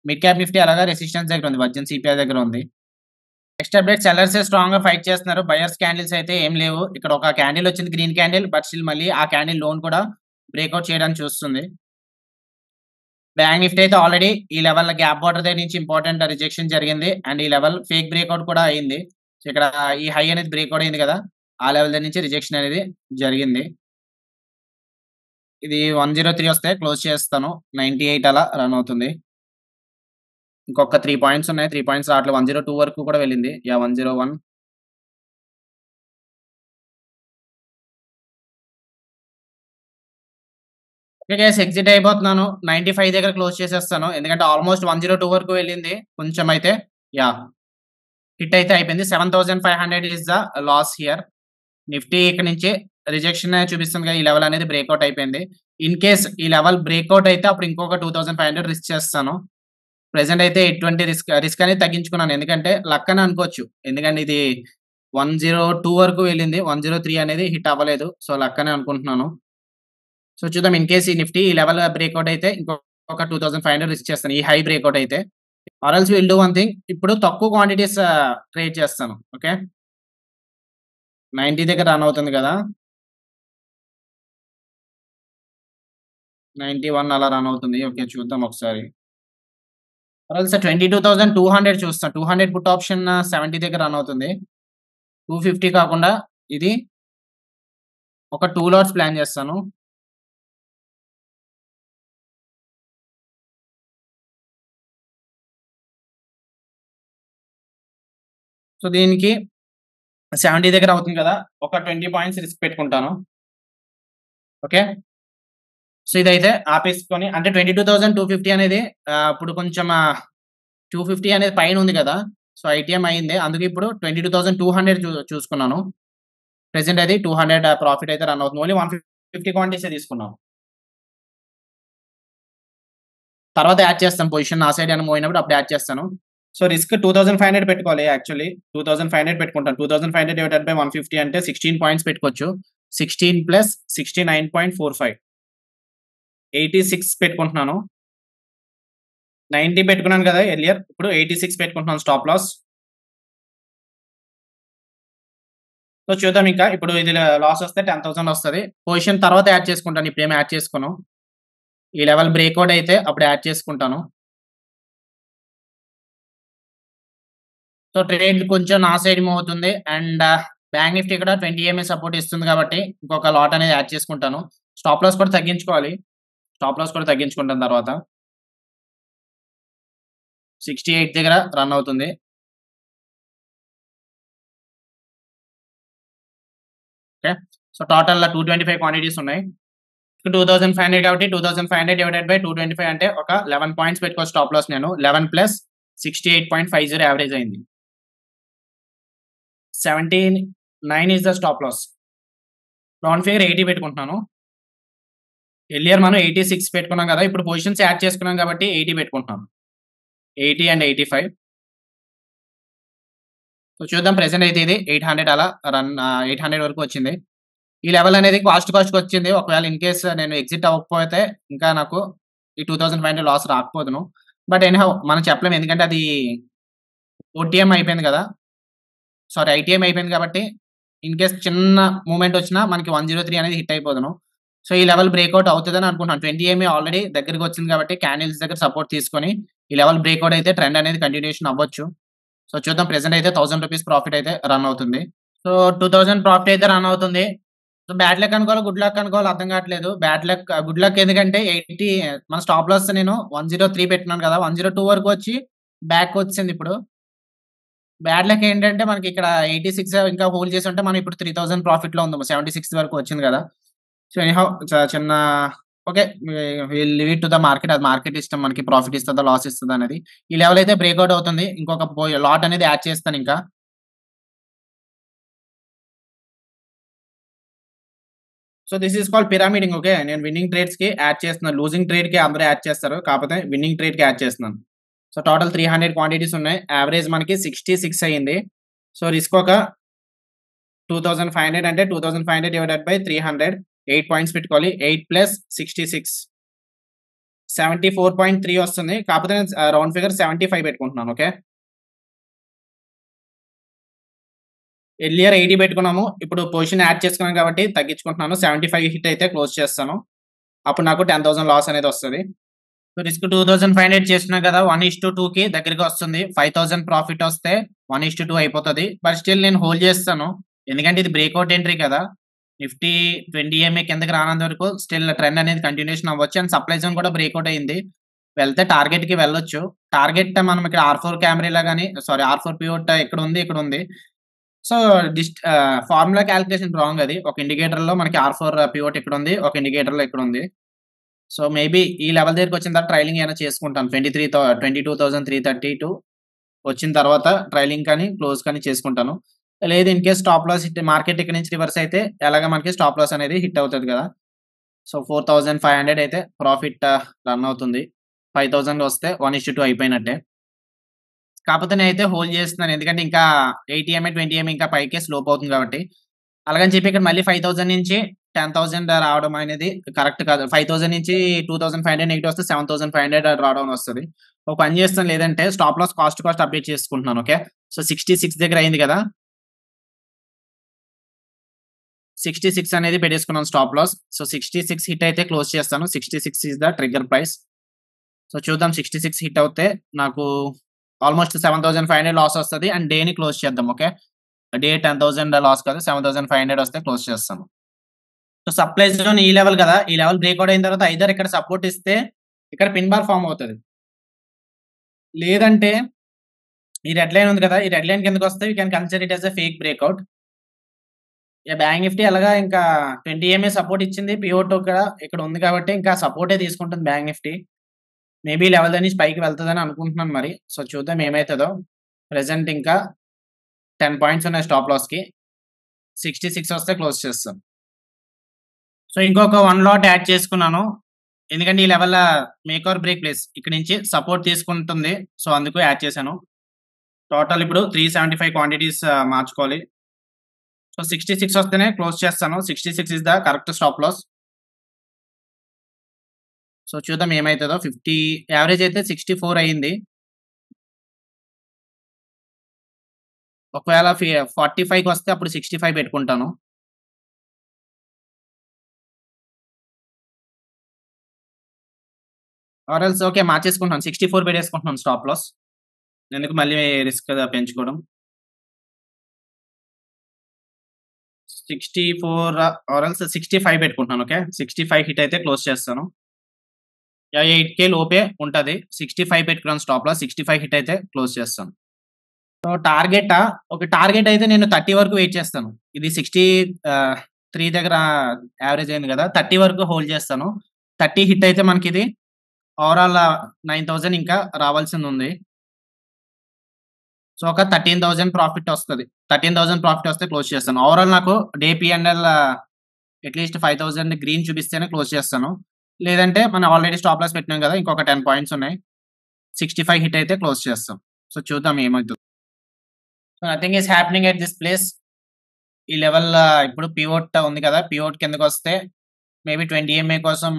మిడ్ క్యాప్ నిఫ్టీ అలాగా రెసిస్టెన్స్ దగ్గర ఉంది. వర్జిన్ సిపిఐ దగ్గర ఉంది. నెక్స్ట్ అప్డేట్ సెల్లర్సే స్ట్రాంగ్‌గా ఫైట్ చేస్తున్నారు. బయర్స్ క్యాండిల్స్ అయితే ఏం లేవు. ఇక్కడ ఒక క్యాండిల్ వచ్చింది గ్రీన్ క్యాండిల్. బట్ స్టిల్ మళ్ళీ ఆ క్యాండిల్ లోన్ కూడా బ్రేక్‌ఔట్ చేయడానికి చూస్తుంది. బ్యాంక్ నిఫ్టీ అయితే ఆల్రెడీ ఈ లెవెల్ గ్యాప్ బోర్డర్ దగ్గర నుంచి ఇంపార్టెంట్ రిజెక్షన్ జరిగింది. అండ్ ఈ లెవెల్ ఫేక్ బ్రేక్‌ఔట్ కూడా అయింది. సో, ఇక్కడ ఈ హై అనేది బ్రేక్‌ఔట్ అయింది కదా! ఆ లెవెల్ దగ్గర నుంచి రిజెక్షన్ అనేది జరిగింది. ఇది 103 వస్తే క్లోజ్ చేస్తాను. 98 అలా రన్ అవుతుంది. ఇంకొక 3 పాయింట్స్ ఉన్నాయి. 3 పాయింట్స్ రావట్లేదు. 102 వరకు కూడా వెళ్ళింది. 101. ఓకే గైస్, ఎగ్జిట్ అయిపోతున్నాను. 95 దగ్గర క్లోజ్ చేసేస్తాను. ఎందుకంటే ఆల్మోస్ట్ 102 వరకు వెళ్ళింది. కొంచెం అయితే యాహ్! హిట్ అయితే అయిపోయింది. 7500 is the loss here. Nifty ఇక్కడ నుంచి రిజెక్షన్ చూపిస్తుంది కదా! ఈ లెవెల్ అనేది బ్రేక్‌ఔట్ అయిపోయింది. ఇన్ కేస్ ఈ లెవెల్ బ్రేక్‌ఔట్ అయితే అప్పుడు ఇంకొక 2500 రిస్క్ చేస్తాను. ప్రెజెంట్ అయితే ఎటువంటి రిస్క్ అనేది తగ్గించుకున్నాను. ఎందుకంటే లక్ అని అనుకోవచ్చు. ఎందుకంటే ఇది 102 వరకు వెళ్ళింది. 103 అనేది హిట్ అవ్వలేదు. సో, లక్ అనే అనుకుంటున్నాను. సో, చూద్దాం ఇన్ కేస్ ఈ నిఫ్టీ ఈ లెవెల్ బ్రేక్‌ఔట్ అయితే ఇంకొక 2500 రిస్క్ చేస్తాను. ఈ హై బ్రేక్‌ఔట్ అయితే. Or else will do one thing. ఇప్పుడు తక్కువ క్వాంటిటీస్ ట్రేడ్ చేస్తాను. ఓకే. 90 దగ్గర రన్ అవుతుంది కదా! 91 అలా రన్ అవుతుంది. ఓకే. చూద్దాం ఒకసారి. ఆర్ ఎల్స్ 22,200 చూస్తా. 200 పుట్ ఆప్షన్ 70 దగ్గర రన్ అవుతుంది. 250 కాకుండా ఇది ఒక 2 లాట్స్ ప్లాన్ చేస్తాను. సో, దీనికి 70 దగ్గర అవుతుంది కదా! ఒక 20 పాయింట్స్ రిస్క్ పెట్టుకుంటాను. ఓకే. సో, ఇదైతే ఆపేసుకొని అంటే 22,250 అనేది ఇప్పుడు కొంచెం 250 అనేది పైనుంది గదా! సో, ఐటీఎం అయింది. అందుకే ఇప్పుడు 22,200 చూసుకున్నాను. ప్రెజెంట్ అది 200 ప్రాఫిట్ అయితే రన్ అవుతుంది. ఓన్లీ 150 క్వాంటిటీసే తీసుకున్నాం. తర్వాత యాడ్ చేస్తాను. పొజిషన్ నా సైడ్ ఏమైనా మూవ్ అయినప్పుడు అప్పుడు యాడ్ చేస్తాను. సో, రిస్క్ 2500 పెట్టుకోవాలి యాక్చువల్లీ. 2500 పెట్టుకుంటాను. 2500 డివైడెడ్ బై 150 అంటే 16 పాయింట్స్ పెట్టుకోవచ్చు. 16 ప్లస్ 69.45 86 పెట్టుకుంటున్నాను. 90 పెట్టుకున్నాను కదా! ఎర్లియర్. ఇప్పుడు 86 పెట్టుకుంటున్నాను స్టాప్ లాస్. సో, చూద్దాం ఇంకా. ఇప్పుడు ఇది లాస్ వస్తే 10,000 వస్తది. పొజిషన్ తర్వాత యాడ్ చేసుకుంటాను. ఇప్పుడేమి యాడ్ చేసుకోను. ఈ లెవెల్ బ్రేక్‌ఔట్ అయితే అప్పుడు యాడ్ చేసుకుంటాను. సో, ట్రేడ్ కొంచెం నా సైడ్ మూవ్ అవుతుంది. అండ్ బ్యాంక్ నిఫ్టీ కూడా 20 ఈఎంఏ సపోర్ట్ ఇస్తుంది కాబట్టి ఇంకొక లాట్ అనేది యాడ్ చేసుకుంటాను. స్టాప్ లాస్ కూడా తగ్గించుకోవాలి. స్టాప్ లాస్ కూడా తగ్గించుకుంటాను తర్వాత. 68 దగ్గర రన్ అవుతుంది. ఓకే. సో, టోటల్ 225 క్వాంటిటీస్ ఉన్నాయి. 2500 కాబట్టి 2500 డివైడెడ్ బై 225 అంటే ఒక 11 పాయింట్స్ పెట్టుకోవచ్చు స్టాప్ లాస్ నేను. 11 ప్లస్ 68.50 యావరేజ్ అయింది. 79 is the stop loss. Round figure 80 పెట్టుకుంటున్నాను. ఎర్లియర్ మనం 86 పెట్టుకున్నాం కదా! ఇప్పుడు పొజిషన్స్ యాడ్ చేసుకున్నాం కాబట్టి 80 పెట్టుకుంటున్నాను. 80 అండ్ 85. సో, చూద్దాం ప్రెజెంట్ అయితే ఇది 800 అలా 800 వరకు వచ్చింది. ఈ లెవెల్ అనేది కాస్ట్‌కొచ్చింది. ఒకవేళ ఇన్ కేస్ నేను ఎగ్జిట్ అవ్వకపోతే ఇంకా నాకు ఈ 2500 లాస్ రాకపోదును. బట్ ఎనీహౌ మనం చెప్పలేం. ఎందుకంటే అది ఓటీఎం అయిపోయింది కదా! సారీ, ఐటీఎం అయిపోయింది కాబట్టి ఇన్ కేస్ చిన్న మూవ్‌మెంట్ వచ్చినా మనకి 103 అనేది హిట్ అయిపోదును. సో, ఈ లెవెల్ బ్రేక్‌ఔట్ అవుతదని అనుకుంటున్నాను. 20 ఈఎంఏ ఆల్రెడీ దగ్గరకొచ్చింది కాబట్టి క్యాండిల్స్ దగ్గర సపోర్ట్ తీసుకొని ఈ లెవెల్ బ్రేక్‌ఔట్ అయితే ట్రెండ్ అనేది కంటిన్యూయేషన్ అవ్వచ్చు. సో, చూద్దాం ప్రెజెంట్ అయితే రూ. 1000 ప్రాఫిట్ అయితే రన్ అవుతుంది. సో, 2000 ప్రాఫిట్ అయితే రన్ అవుతుంది. సో, బ్యాడ్ లక్ అనుకోవాలో, గుడ్ లక్ అనుకోవాలో అర్థం కావట్లేదు. బ్యాడ్ లక్ గుడ్ లక్ ఎందుకంటే 80 మన స్టాప్ లాస్ నేను 103 పెట్టినాను కదా! 102 వరకు వచ్చి బ్యాక్ వచ్చిందిప్పుడు. బ్యాడ్ లక్ ఏంటంటే మనకిక్కడ 86 ఇంకా హోల్డ్ చేసుంటే మనం ఇప్పుడు 3000 ప్రాఫిట్‌లో ఉందాము. 76 వరకు వచ్చింది కదా! సో, ఎనీహౌ చిన్న okay. Will leave it to the market. అది మార్కెట్ ఇష్టం మనకి ప్రాఫిట్ ఇస్తదా? లాస్ ఇస్తదా? అనేది. ఈ లెవెల్ అయితే బ్రేక్‌ఔట్ అవుతుంది. ఇంకొక లాట్ అనేది యాడ్ చేస్తానింకా. So, this is called pyramiding. Okay. నేను విన్నింగ్ ట్రేడ్స్‌కి యాడ్ చేస్తున్నాను. లూజింగ్ ట్రేడ్‌కి అందరూ యాడ్ చేస్తారు. కాకపోతే విన్నింగ్ ట్రేడ్‌కి యాడ్ చేస్తున్నాను. సో, టోటల్ 300 క్వాంటిటీస్ ఉన్నాయి. యావరేజ్ మనకి 66 అయింది. సో, రిస్క్ ఒక 2500 అంటే 2500 డివైడెడ్ బై 300 8 పాయింట్స్ పెట్టుకోవాలి. 8 ప్లస్ 66 74.3 వస్తుంది. కాకపోతే నేను రౌండ్ ఫిగర్ 75 పెట్టుకుంటున్నాను. ఓకే. ఎర్లియర్ 80 పెట్టుకున్నాము. ఇప్పుడు పొజిషన్ యాడ్ చేసుకున్నాం కాబట్టి తగ్గించుకుంటున్నాను. 75 హిట్ అయితే క్లోజ్ చేస్తాను. అప్పుడు నాకు 10,000 లాస్ అనేది వస్తది. సో, రిస్క్ 2500 చేస్తున్నా కదా! 1:2కి దగ్గరగా వస్తుంది. 5000 ప్రాఫిట్ వస్తే 1:2 అయిపోతది. బట్ స్టిల్ నేను హోల్డ్ చేస్తాను. ఎందుకంటే ఇది బ్రేక్‌ఔట్ ఎంట్రీ కదా! నిఫ్టీ 20 ఈఎంఏ కిందకి రానంత వరకు స్టిల్ ట్రెండ్ అనేది కంటిన్యూయేషన్ అవ్వచ్చు. అండ్ సప్లై జోన్ కూడా బ్రేక్‌ఔట్ అయింది. వెళ్తే టార్గెట్‌కి వెళ్ళొచ్చు. టార్గెట్ మనం ఇక్కడ R4 కెమెరాలా గాని సారీ, R4 పివోట్ ఇక్కడుంది, ఇక్కడుంది. సో, ఫార్ములా కాలిక్యులేషన్ రాంగ్ అది. ఒక ఇండికేటర్‌లో మనకి R4 పివోట్ ఇక్కడుంది. ఒక ఇండికేటర్‌లో ఇక్కడుంది. సో మేబీ ఈ లెవెల్ దగ్గరికి వచ్చిన తర్వాత ట్రైలింగ్ ఏమైనా చేసుకుంటాను. 22,332 వచ్చిన తర్వాత ట్రైలింగ్ కానీ, క్లోజ్ కానీ చేసుకుంటాను. లేదు in case stop loss hit market ఇక్కడి నుంచి రివర్స్ అయితే ఎలాగ మనకి స్టాప్ లాస్ అనేది హిట్ అవుతది కదా! సో 4,500 అయితే ప్రాఫిట్ రన్ అవుతుంది. 5,000 వస్తే 1:2 అయిపోయినట్టే. కాపోతే నేనైతే హోల్డ్ చేస్తున్నాను. ఎందుకంటే ఇంకా 80 ఎంఏ, 20 ఎంఏ ఇంకా పైకే స్లోప్ అవుతుంది కాబట్టి. అలాగని చెప్పి ఇక్కడ మళ్ళీ 5,000 నుంచి 10,000 రావడం అనేది కరెక్ట్ కాదు. 5,000 నుంచి 2,500 నెగెటివ్ వస్తే 7,500 డ్రాడౌన్ వస్తది. ఒక పని చేస్తాను లేదంటే స్టాప్ లాస్ కాస్ట్ అప్డేట్ చేసుకుంటున్నాను. ఓకే. సో 66 దగ్గర అయింది కదా! 66 అనేది పెట్టేసుకున్నాను స్టాప్ లాస్. సో 66 హిట్ అయితే క్లోజ్ చేస్తాను. 66 is the trigger price. So చూద్దాం 66 హిట్ అవుతే నాకు ఆల్‌మోస్ట్ 7,500 లాస్ వస్తది. అండ్ డేని క్లోజ్ చేద్దాం. ఓకే. డే 10,000 లాస్ కాదు. 7,500 వస్తే క్లోజ్ చేస్తాను. సో సప్లై జోన్ ఈ లెవెల్ కదా! ఈ లెవెల్ బ్రేక్‌ఔట్ అయిన తర్వాత ఐదర్ ఇక్కడ సపోర్ట్ ఇస్తే ఇక్కడ పిన్ బార్ ఫార్మ్ అవుతది. లేదంటే ఈ రెడ్ లైన్ ఉంది కదా! ఈ రెడ్ లైన్ కిందకొస్తే you can consider it as a fake breakout. Bank Nifty అలాగా ఇంకా 20 ఈఎంఏ సపోర్ట్ ఇచ్చింది. పిఓ2 ఇక్కడ ఉంది కాబట్టి ఇంకా సపోర్టే తీసుకుంటుంది బ్యాంక్ నిఫ్టీ. మేబీ ఈ లెవెల్ నుంచి పైకి వెళ్తదని అనుకుంటున్నాను మరి. సో చూద్దాం ఏమైతదో. ప్రెజెంట్ ఇంకా 10 పాయింట్స్ ఉన్నాయి స్టాప్ లాస్‌కి. 66 వస్తే క్లోజ్ చేస్తాం. సో ఇంకొక 1 లాట్ యాడ్ చేసుకున్నాను. ఎందుకంటే ఈ level make or break place. ఇక్కడి నుంచి సపోర్ట్ తీసుకుంటుంది. సో అందుకు యాడ్ చేశాను. టోటల్ ఇప్పుడు 375 క్వాంటిటీస్ మార్చుకోవాలి. సో 66 వస్తేనే క్లోజ్ చేస్తాను. 66 is the correct stop loss. So చూద్దాం ఏమైతదో. 50 యావరేజ్ అయితే 64 అయింది. ఒకవేళ 45కి వస్తే అప్పుడు 65 పెట్టుకుంటాను. Or else okay మార్చేసుకుంటున్నాను. 64 పెట్టేసుకుంటున్నాను స్టాప్ లాస్. ఎందుకు మళ్ళీ రిస్క్ పెంచుకోవడం. 64 ఆర్ ఎల్స్ 65 పెట్టుకుంటున్నాను. ఓకే. 65 హిట్ అయితే క్లోజ్ చేస్తాను. 8K లోపే ఉంటది. 65 పెట్టుకున్నాను స్టాప్ లాస్. 65 హిట్ అయితే క్లోజ్ చేస్తాను. సో టార్గెట్ అయితే నేను 30 వరకు వెయిట్ చేస్తాను. ఇది 3 దగ్గర యావరేజ్ అయింది కదా! 30 వరకు హోల్డ్ చేస్తాను. 30 హిట్ అయితే మనకిది ఓవరాల్ 9,000 ఇంకా రావాల్సిందుంది. సో ఒక 13,000 ప్రాఫిట్ వస్తది. 13,000 ప్రాఫిట్ వస్తే క్లోజ్ చేస్తాను. ఓవరాల్ నాకు డే పీ&ఎల్ అట్‌లీస్ట్ 5,000 గ్రీన్ చూపిస్తేనే క్లోజ్ చేస్తాను. లేదంటే మనం ఆల్రెడీ స్టాప్ లాస్ పెట్టినాం కదా! ఇంకొక 10 పాయింట్స్ ఉన్నాయి. 65 హిట్ అయితే క్లోజ్ చేస్తాం. సో చూద్దాం ఏమైద్దో. So nothing is happening at this place. ఈ లెవెల్ ఇప్పుడు పివోట్ ఉంది కదా! పివోట్ కిందకొస్తే మేబీ 20 ఈఎంఏ కోసం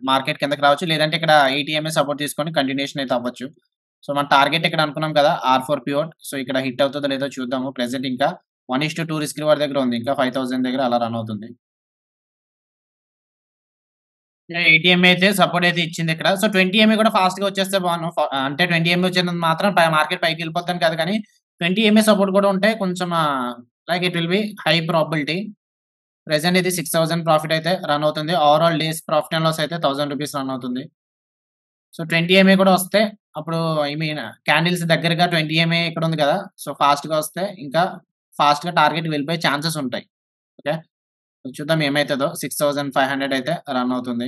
మార్కెట్ కిందకి రావచ్చు. లేదంటే ఇక్కడ 80 ఈఎంఏ సపోర్ట్ తీసుకొని కంటిన్యూషన్ అయితే అవ్వచ్చు. సో మన టార్గెట్ ఇక్కడ అనుకున్నాం కదా! R4 pivot. సో ఇక్కడ హిట్ అవుతదో లేదో చూద్దాము. ప్రెజెంట్ ఇంకా 1:2 రిస్క్ రివార్డ్ దగ్గర ఉంది. ఇంకా 5,000 దగ్గర అలా రన్ అవుతుంది. 80 ఈఎంఏ అయితే సపోర్ట్ అయితే ఇచ్చింది ఇక్కడ. సో 20 ఈఎంఏ కూడా ఫాస్ట్‌గా వచ్చేస్తే బాగున్ను. అంటే 20 ఈఎంఏ వచ్చినంత మాత్రం మార్కెట్ పైకెళ్ళిపోద్దని కాదు కానీ 20 ఈఎంఏ సపోర్ట్ కూడా ఉంటే కొంచెం like it will be high probability. Present ఇది 6,000 ప్రాఫిట్ అయితే రన్ అవుతుంది. Overall days profit and loss అయితే ₹1,000 రన్ అవుతుంది. సో 20 ఈఎంఏ కూడా వస్తే అప్పుడు ఐ మీన్ క్యాండిల్స్ దగ్గరగా 20 ఈఎంఏ ఇక్కడ ఉంది కదా! సో ఫాస్ట్‌గా వస్తే ఇంకా ఫాస్ట్‌గా టార్గెట్ వెళ్ళిపోయే ఛాన్సెస్ ఉంటాయి. ఓకే. చూద్దాం ఏమైతదో. 6,500 అయితే రన్ అవుతుంది.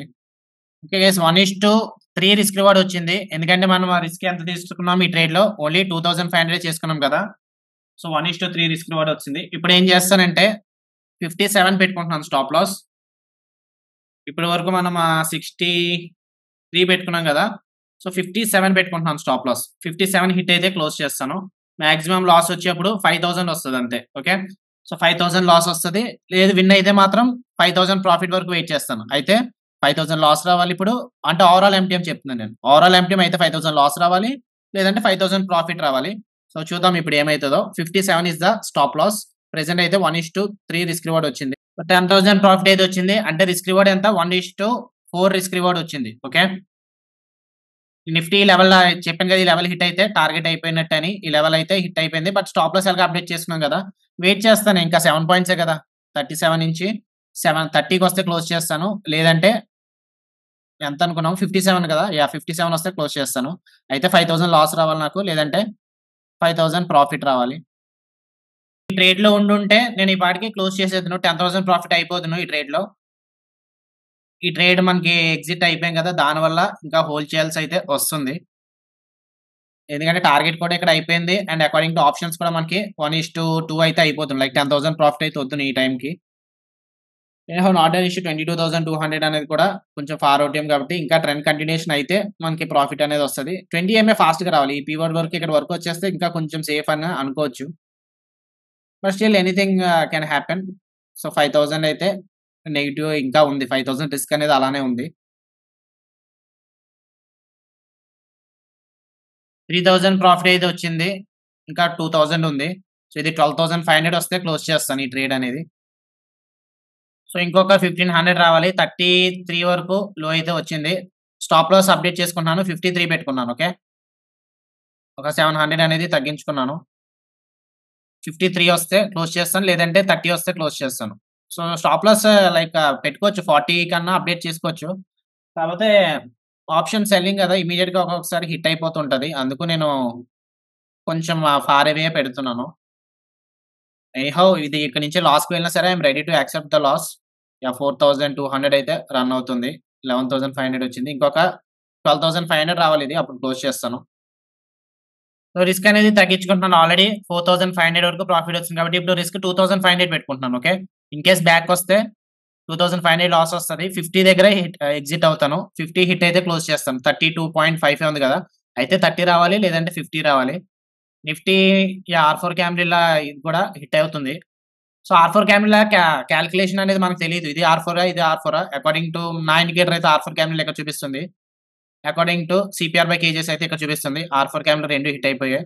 ఓకే గైస్ 1:3 రిస్క్ రివార్డ్ వచ్చింది. ఎందుకంటే మనం ఆ రిస్క్ ఎంత తీసుకున్నాం ఈ ట్రేడ్‌లో ఓన్లీ 2,500 చేసుకున్నాం కదా! సో 1:3 రిస్క్ రివార్డ్ వచ్చింది. ఇప్పుడు ఏం చేస్తానంటే 57 పెట్టుకుంటున్నాను స్టాప్ లాస్. ఇప్పటి వరకు మనం 63 పెట్టుకున్నాం కదా! సో 57 పెట్టుకుంటున్నాను స్టాప్ లాస్. 57 హిట్ అయితే క్లోజ్ చేస్తాను. మాక్సిమం లాస్ వచ్చేప్పుడు 5,000 వస్తది అంతే. ఓకే. సో 5,000 లాస్ వస్తది. లేదు విన్ అయితే మాత్రం 5,000 ప్రాఫిట్ వరకు వెయిట్ చేస్తాను. అయితే 5,000 లాస్ రావాలి ఇప్పుడు. అంటే ఓవరాల్ ఎంటీఎం చెప్తున్నాను నేను. ఓవరాల్ ఎంటీఎం అయితే 5,000 లాస్ రావాలి. లేదంటే 5,000 ప్రాఫిట్ రావాలి. సో చూద్దాం ఇప్పుడు ఏమైతదో. 57 is the stop loss. Present అయితే 1:3 రిస్క్ రివార్డ్ వచ్చింది. 10,000 ప్రాఫిట్ అయితే వచ్చింది. అంటే రిస్క్ రివార్డ్ ఎంత 1:4 రిస్క్ రివార్డ్ వచ్చింది. ఓకే. నిఫ్టీ లెవెల్ చెప్పాను కదా! ఈ లెవెల్ హిట్ అయితే టార్గెట్ అయిపోయినట్టని. ఈ లెవెల్ అయితే హిట్ అయిపోయింది. బట్ స్టాప్ లాస్ ఎలాగో అప్డేట్ చేసుకున్నాం కదా! వెయిట్ చేస్తాను ఇంకా 7 పాయింట్సే కదా! 37 నుంచి 30కి వస్తే క్లోజ్ చేస్తాను. లేదంటే ఎంత అనుకున్నాము 57 కదా! 57 వస్తే క్లోజ్ చేస్తాను. అయితే 5,000 లాస్ రావాలి నాకు. లేదంటే 5,000 ప్రాఫిట్ రావాలి. ఈ ట్రేడ్‌లో ఉండుంటే నేను ఈ పాటికి క్లోజ్ చేసేదును. 10,000 ప్రాఫిట్ అయిపోదును ఈ ట్రేడ్‌లో. ఈ ట్రేడ్ మనకి ఎగ్జిట్ అయిపోయాం కదా! దానివల్ల ఇంకా హోల్డ్ చేయాల్సి అయితే వస్తుంది. ఎందుకంటే టార్గెట్ కూడా ఇక్కడ అయిపోయింది. అండ్ అకార్డింగ్ టు ఆప్షన్స్ కూడా మనకి 1:2 అయితే అయిపోతుంది. లైక్ 10,000 ప్రాఫిట్ అయితే వద్దును ఈ టైంకి. ఎనీహౌ నాట్ అన్ ఇష్యూ 22,200 అనేది కూడా కొంచెం ఫార్ అవుట్ కాబట్టి ఇంకా ట్రెండ్ కంటిన్యూయేషన్ అయితే మనకి ప్రాఫిట్ అనేది వస్తది. 20 ఎంఏ ఫాస్ట్‌గా రావాలి. ఈ పీవోట్ వరకు ఇక్కడ వరకు వచ్చేస్తే ఇంకా కొంచెం సేఫ్ అని అనుకోవచ్చు. But still anything can happen. So 5,000 అయితే నెగెటివ్ ఇంకా ఉంది. 5,000 రిస్క్ అనేది అలానే ఉంది. 3,000 ప్రాఫిట్ అయితే వచ్చింది. ఇంకా 2,000 ఉంది. సో ఇది 12,500 వస్తే క్లోజ్ చేస్తాను ఈ ట్రేడ్ అనేది. సో ఇంకొక 1,500 రావాలి. 33 వరకు లో అయితే వచ్చింది. స్టాప్ లాస్ అప్డేట్ చేసుకుంటున్నాను. 53 పెట్టుకున్నాను. ఓకే. ఒక 700 అనేది తగ్గించుకున్నాను. 53 వస్తే క్లోజ్ చేస్తాను. లేదంటే 30 వస్తే క్లోజ్ చేస్తాను. సో స్టాప్ లాస్ లైక్ పెట్టుకోవచ్చు. 40 కన్నా అప్డేట్ చేసుకోవచ్చు. కాకపోతే ఆప్షన్ సెల్లింగ్ కదా! ఇమ్మీడియేట్‌గా ఒక్కొక్కసారి హిట్ అయిపోతుంటది. అందుకు నేను కొంచెం ఫార్ అవే పెడుతున్నాను. ఎనీహౌ ఇది ఇక్కడి నుంచి లాస్‌కి వెళ్ళినా సరే I am ready to accept the loss. Yeah! 4,200 అయితే రన్ అవుతుంది. 11,500 వచ్చింది. ఇంకొక 12,500 రావాలి ఇది. అప్పుడు క్లోజ్ చేస్తాను. సో రిస్క్ అనేది తగ్గించుకుంటున్నాను. ఆల్రెడీ 4,500 వరకు ప్రాఫిట్ వచ్చింది కాబట్టి ఇప్పుడు రిస్క్ 2,500 పెట్టుకుంటున్నాను. ఓకే. ఇన్ కేస్ బ్యాక్ వస్తే 2,500 లాస్ వస్తది. 50 దగ్గర ఎగ్జిట్ అవుతాను. 50 హిట్ అయితే క్లోజ్ చేస్తాను. 32.55 ఉంది కదా! అయితే 30 రావాలి లేదంటే 50 రావాలి. Nifty yeah! ఆర్4 క్యామ్రిల్లా ఇది కూడా హిట్ అవుతుంది. సో ఆర్4 క్యామ్రిల్లా కాలిక్యులేషన్ అనేది మనకు తెలీదు. ఇది ఆర్4 ఇది ఆర్4 అకార్డింగ్ టు నా ఇండికేటర్ అయితే ఆర్4 క్యామ్రిల్ ఇక్కడ చూపిస్తుంది. According to CPR by kgs అయితే ఇక్కడ చూపిస్తుంది. ఆర్4 క్యామ్‌లో 2 హిట్ అయిపోయాయి.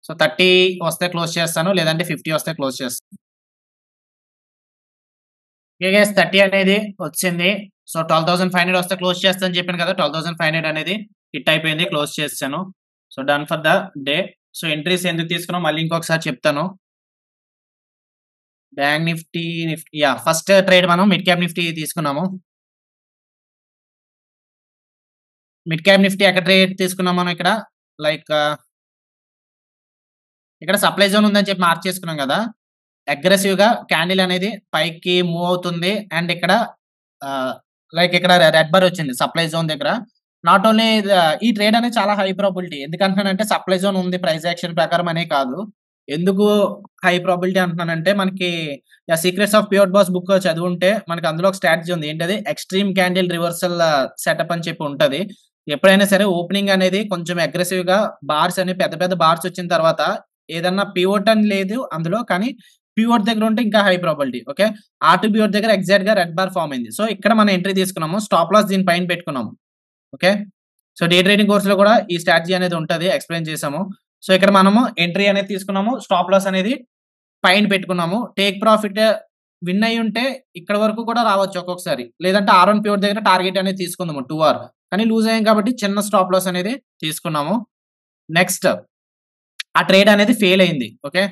సో 30 వస్తే క్లోజ్ చేస్తాను. లేదంటే 50 వస్తే క్లోజ్ చేస్తాను. ఓకే గైస్ 30 అనేది వచ్చింది. సో 12,500 వస్తే క్లోజ్ చేస్తా అని చెప్పాను కదా! 12,500 అనేది హిట్ అయిపోయింది. క్లోజ్ చేసేసాను. So done for the day. So entries ఎందుకు తీసుకున్నామో మళ్ళీ ఇంకొకసారి చెప్తాను. Bank Nifty, yeah! First trade మనం మిడ్ క్యాప్ నిఫ్టీ తీసుకున్నాము. మిడ్ క్యాప్ నిఫ్టీ ఎక్కడ ట్రేడ్ తీసుకున్నాం మనం ఇక్కడ లైక్ ఇక్కడ సప్లై జోన్ ఉందని చెప్పి మార్క్ చేసుకున్నాం కదా! అగ్రెసివ్‌గా క్యాండిల్ అనేది పైకి మూవ్ అవుతుంది. అండ్ ఇక్కడ ఆహ్, లైక్ ఇక్కడ రెడ్ బార్ వచ్చింది సప్లై జోన్ దగ్గర. నాట్ ఓన్లీ ఈ ట్రేడ్ అనేది చాలా హై ప్రాబబిలిటీ. ఎందుకంటున్నానంటే సప్లై జోన్ ఉంది ప్రైస్ యాక్షన్ ప్రకారం అనే కాదు. ఎందుకు హై ప్రాబబిలిటీ అంటున్నానంటే మనకి 'secrets of pure boss' book చదివుంటే మనకి అందులో ఒక స్ట్రాటజీ ఉంది. ఏంటది ఎక్స్‌ట్రీమ్ క్యాండిల్ రివర్సల్ సెటప్ అని చెప్పి ఉంటది. ఎప్పుడైనా సరే ఓపెనింగ్ అనేది కొంచెం అగ్రెసివ్‌గా బార్స్ అని పెద్ద పెద్ద బార్స్ వచ్చిన తర్వాత ఏదన్నా పివోట్ అని లేదు అందులో. కానీ పివోట్ దగ్గర ఉంటే ఇంకా హై ప్రాబబిలిటీ. ఓకే. పివోట్ దగ్గర ఎగ్జాక్ట్‌గా రెడ్ బార్ ఫార్మ్ అయింది. సో ఇక్కడ మనం ఎంట్రీ తీసుకున్నాము. స్టాప్ లాస్ దీని పైన పెట్టుకున్నాము. ఓకే. సో డే ట్రేడింగ్ కోర్స్‌లో కూడా ఈ స్ట్రాటజీ అనేది ఉంటది. ఎక్స్‌ప్లెయిన్ చేసాము. సో ఇక్కడ మనము ఎంట్రీ అనేది తీసుకున్నాము. స్టాప్ లాస్ అనేది పైన పెట్టుకున్నాము. టేక్ ప్రాఫిట్ విన్ అయ్యుంటే ఇక్కడ వరకు కూడా రావచ్చు ఒక్కొక్కసారి. లేదంటే ఆర్1 పివోట్ దగ్గర టార్గెట్ అనేది తీసుకుందాము 2 ఆర్. కానీ లూజ్ అయ్యాం కాబట్టి చిన్న స్టాప్ లాస్ అనేది తీసుకున్నాము. నెక్స్ట్ ఆ ట్రేడ్ అనేది ఫెయిల్ అయింది. ఓకే.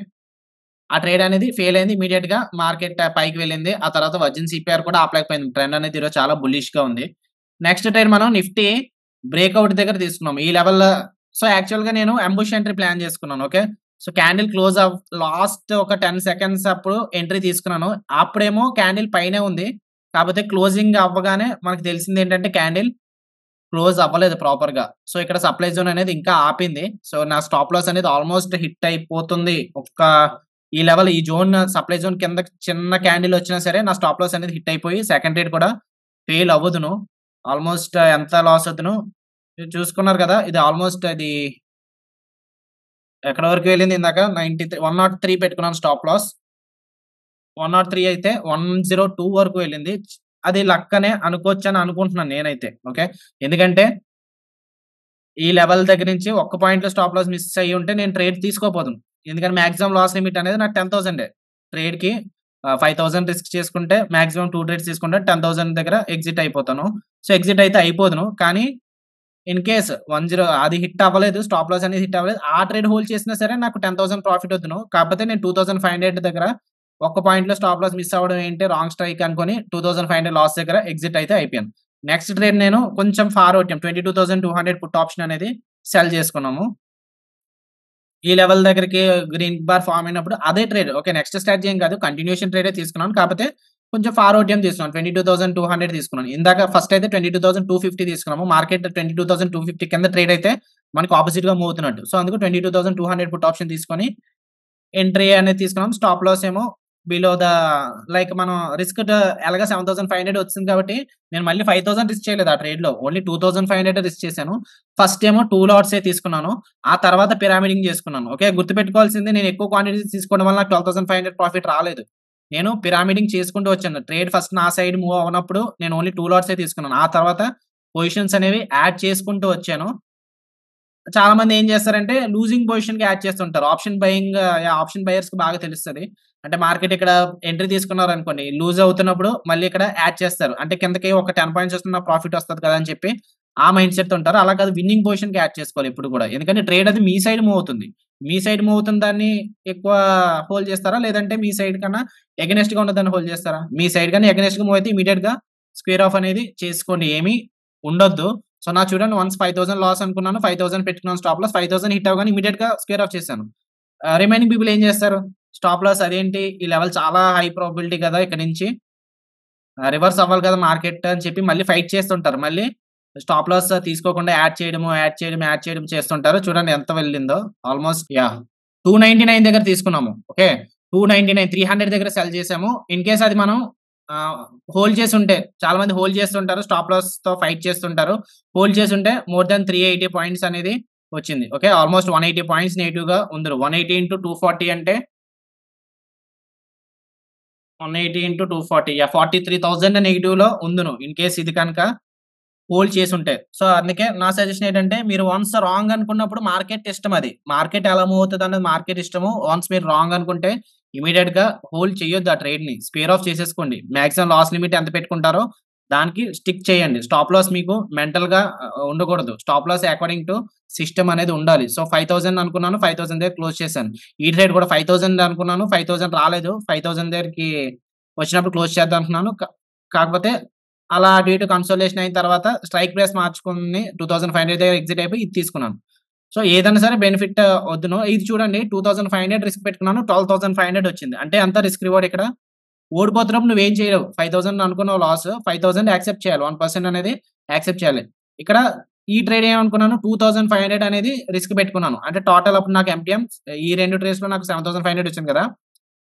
ఆ ట్రేడ్ అనేది ఫెయిల్ అయింది. ఇమ్మీడియేట్‌గా మార్కెట్ పైకి వెళ్ళింది. ఆ తర్వాత వర్జిన్ సిపిఆర్ కూడా ఆపలేకపోయింది. ట్రెండ్ అనేది ఈరోజు చాలా బుల్లిష్‌గా ఉంది. నెక్స్ట్ ట్రేడ్ మనం నిఫ్టీ బ్రేక్‌ఔట్ దగ్గర తీసుకున్నాం. ఈ లెవెల్ సో యాక్చువల్‌గా నేను అంబుష్ ఎంట్రీ ప్లాన్ చేసుకున్నాను. Okay. So candle close last ఒక 10 సెకండ్స్ అప్పుడు ఎంట్రీ తీసుకున్నాను. అప్పుడేమో క్యాండిల్ పైనే ఉంది. కాకపోతే క్లోజింగ్ అవ్వగానే మనకు తెలిసిందేంటంటే క్యాండిల్ క్లోజ్ అవ్వలేదు ప్రాపర్‌గా. సో ఇక్కడ సప్లై జోన్ అనేది ఇంకా ఆపింది. సో నా స్టాప్ లాస్ అనేది ఆల్‌మోస్ట్ హిట్ అయిపోతుంది. ఈ లెవెల్ ఈ జోన్ సప్లై జోన్ కింద చిన్న క్యాండిల్ వచ్చినా సరే నా స్టాప్ లాస్ అనేది హిట్ అయిపోయి సెకండ్ ట్రేడ్ కూడా ఫెయిల్ అవ్వదును. ఆల్‌మోస్ట్ ఎంత లాస్ అవుతును మీరు చూసుకున్నారు కదా! ఇది ఆల్‌మోస్ట్ అది ఎక్కడి వరకు వెళ్ళింది ఇందాక 103 పెట్టుకున్నాను స్టాప్ లాస్. 103 అయితే 102 వరకు వెళ్ళింది. అది లక్ అనే అనుకోవచ్చని అనుకుంటున్నాను నేనైతే. ఓకే. ఎందుకంటే ఈ లెవెల్ దగ్గర నుంచి ఒక్క పాయింట్‌లో స్టాప్ లాస్ మిస్ అయ్యి ఉంటే నేను ట్రేడ్ తీసుకోపోదును. ఎందుకంటే మాక్సిమం లాస్ లిమిట్ అనేది నాకు 10,000 ట్రేడ్‌కి 5,000 రిస్క్ చేసుకుంటే మాక్సిమం 2 ట్రేడ్స్ తీసుకుంటే 10,000 దగ్గర ఎగ్జిట్ అయిపోతాను. సో ఎగ్జిట్ అయితే అయిపోదును. కానీ ఇన్ కేస్ 10 అది హిట్ అవ్వలేదు. స్టాప్ లాస్ అనేది హిట్ అవ్వలేదు. ఆ ట్రేడ్ హోల్డ్ చేసినా సరే నాకు 10,000 ప్రాఫిట్ వద్దును. కాకపోతే నేను 2,500 దగ్గర ఒక్క పాయింట్‌లో స్టాప్ లాస్ మిస్ అవ్వడం ఏంటి రాంగ్ స్ట్రైక్ అనుకోని 2,500 లాస్ దగ్గర ఎగ్జిట్ అయితే అయిపోయాను. నెక్స్ట్ ట్రేడ్ నేను కొంచెం ఫార్ అవుట్ 22,200 పుట్ ఆప్షన్ అనేది సెల్ చేసుకున్నాము. ఈ లెవెల్ దగ్గరికి గ్రీన్ బార్ ఫార్మ్ అయినప్పుడు అదే ట్రేడ్ ఓకే. నెక్స్ట్ స్ట్రాటజీ ఏం కాదు. కంటిన్యూయేషన్ ట్రేడే తీసుకున్నాను. కాకపోతే కొంచెం ఫార్వర్డ్ తీసుకున్నాను. 22,200 తీసుకున్నాను. ఇందాక ఫస్ట్ అయితే 22,250 తీసుకున్నాము. మార్కెట్ 22,250 కింద ట్రేడ్ అయితే మనకు ఆపోజిట్‌గా మూవ్ అవుతున్నట్టు. సో, అందుకు 22,200 పుట్ ఆప్షన్ తీసుకొని ఎంట్రీ అనేది తీసుకున్నాం. స్టాప్ లాస్ ఏమో బిలో ద లైక్ మనం రిస్క్ ఎలాగా 7,500 వచ్చింది కాబట్టి నేను మళ్ళీ 5,000 రిస్క్ చేయలేదు ఆ ట్రేడ్‌లో. ఓన్లీ 2,500 రిస్క్ చేశాను. ఫస్ట్ ఏమో 2 లాట్సే తీసుకున్నాను. ఆ తర్వాత పిరామిడింగ్ చేసుకున్నాను. ఓకే. గుర్తుపెట్టుకోవాల్సింది నేను ఎక్కువ క్వాంటిటీస్ తీసుకోవడం వల్ల నాకు 12,500 ప్రాఫిట్ రాలేదు. నేను పిరామిడింగ్ చేసుకుంటూ వచ్చాను. ట్రేడ్ ఫస్ట్ నా సైడ్ మూవ్ అవ్వనప్పుడు నేను ఓన్లీ 2 లాట్సే తీసుకున్నాను. ఆ తర్వాత పొజిషన్స్ అనేవి యాడ్ చేసుకుంటూ వచ్చాను. చాలా మంది ఏం చేస్తారంటే లూజింగ్ పొజిషన్‌కి యాడ్ చేస్తుంటారు. ఆప్షన్ బయింగ్ ఆప్షన్ బయర్స్‌కి బాగా తెలుస్తది. అంటే మార్కెట్ ఇక్కడ ఎంట్రీ తీసుకున్నారనుకోండి, లూజ్ అవుతున్నప్పుడు మళ్ళీ ఇక్కడ యాడ్ చేస్తారు. అంటే కిందకి ఒక 10 పాయింట్స్ వస్తున్న ప్రాఫిట్ వస్తది కదా! అని చెప్పి ఆ మైండ్ సెట్‌తో ఉంటారు. అలా కాదు విన్నింగ్ పొజిషన్‌కి యాడ్ చేసుకోవాలి ఎప్పుడు కూడా. ఎందుకంటే ట్రేడ్ అది మీ సైడ్ మూవ్ అవుతుంది. మీ సైడ్ మూవ్ అవుతున్న దాన్ని ఎక్కువ హోల్డ్ చేస్తారా? లేదంటే మీ సైడ్ కన్నా ఎగనెస్ట్‌గా ఉన్నదాన్ని హోల్డ్ చేస్తారా? మీ సైడ్ గాని ఎగనెస్ట్‌గా మూవ్ అయితే ఇమ్మీడియేట్‌గా స్క్వేర్ ఆఫ్ అనేది చేసుకోండి. ఏమి ఉండొద్దు. సో, నాకు చూడండి వన్స్ 5,000 లాస్ అనుకున్నాను. 5,000 పెట్టుకున్నాను స్టాప్ లాస్. 5,000 హిట్ అవ్వగానే ఇమ్మీడియేట్‌గా స్క్వేర్ ఆఫ్ చేశాను. రిమైనింగ్ పీపుల్ ఏం చేస్తారు? స్టాప్ లాస్ అదేంటి ఈ లెవెల్ చాలా హై ప్రాబబిలిటీ కదా! ఇక్కడి నుంచి రివర్స్ అవ్వాలి కదా మార్కెట్ అని చెప్పి మళ్ళీ ఫైట్ చేస్తుంటారు. మళ్ళీ స్టాప్ లాస్ తీసుకోకుండా యాడ్ చేయడం చేస్తుంటారు. చూడండి ఎంత వెళ్ళిందో. ఆల్‌మోస్ట్ 299 దగ్గర తీసుకున్నాము. ఓకే. 299 300 దగ్గర సెల్ చేసాము. ఇన్ కేస్ అది మనం ఆహ్, హోల్డ్ చేసుంటే చాలా మంది హోల్డ్ చేస్తుంటారు. స్టాప్ లాస్‌తో ఫైట్ చేస్తుంటారు. హోల్డ్ చేసుంటే మోర్ థాన్ 380 పాయింట్స్ అనేది వచ్చింది. ఓకే. ఆల్‌మోస్ట్ 180 పాయింట్స్ నెగెటివ్‌గా ఉందిరు. 180 ఇంటూ 240 అంటే 180 ఇంటూ 240 43,000 నెగెటివ్‌లో ఉందును. ఇన్ కేస్ ఇది కనుక హోల్డ్ చేసుంటే. సో, అందుకే నా సజెషన్ ఏంటంటే, మీరు వన్స్ రాంగ్ అనుకున్నప్పుడు మార్కెట్ ఇష్టం అది. మార్కెట్ ఎలా మూవ్ అవుతదన్నది మార్కెట్ ఇష్టము. వన్స్ మీరు రాంగ్ అనుకుంటే ఇమ్మీడియేట్‌గా హోల్డ్ చేయొద్దు ఆ ట్రేడ్‌ని. స్క్వేర్ ఆఫ్ చేసేసుకోండి. మాక్సిమం లాస్ లిమిట్ ఎంత పెట్టుకుంటారో దానికి స్టిక్ చేయండి. స్టాప్ లాస్ మీకు మెంటల్‌గా ఉండకూడదు. Stop loss according to system అనేది ఉండాలి. సో, 5,000 అనుకున్నాను. 5,000 దగ్గర క్లోజ్ చేశాను. ఈ ట్రేడ్ కూడా 5,000 అనుకున్నాను. 5,000 రాలేదు. 5,000 దగ్గరికి వచ్చినప్పుడు క్లోజ్ చేద్దాం అనుకున్నాను. కాకపోతే అలా అటు ఇటు కన్సోలేషన్ అయిన తర్వాత స్ట్రైక్ ప్రైస్ మార్చుకొని 2,500 దగ్గర ఎగ్జిట్ అయిపోయి ఇది తీసుకున్నాను. సో, ఏదైనా సరే బెనిఫిట్ వద్దును. ఇది చూడండి 2,500 రిస్క్ పెట్టుకున్నాను. 12,500 వచ్చింది. అంటే ఎంత రిస్క్ రివార్డ్ ఇక్కడ? ఓడిపోతున్నప్పుడు నువ్వేం చేయలేవు. 5,000 అనుకున్నావు లాస్. 5,000 యాక్సెప్ట్ చేయాలి. 1% అనేది యాక్సెప్ట్ చేయాలి. ఇక్కడ ఈ ట్రేడ్ ఏమనుకున్నాను 2,500 అనేది రిస్క్ పెట్టుకున్నాను. అంటే టోటల్ అప్పుడు నాకు ఎంటీఎం ఈ 2 ట్రేడ్స్‌లో నాకు 7,500 వచ్చింది కదా!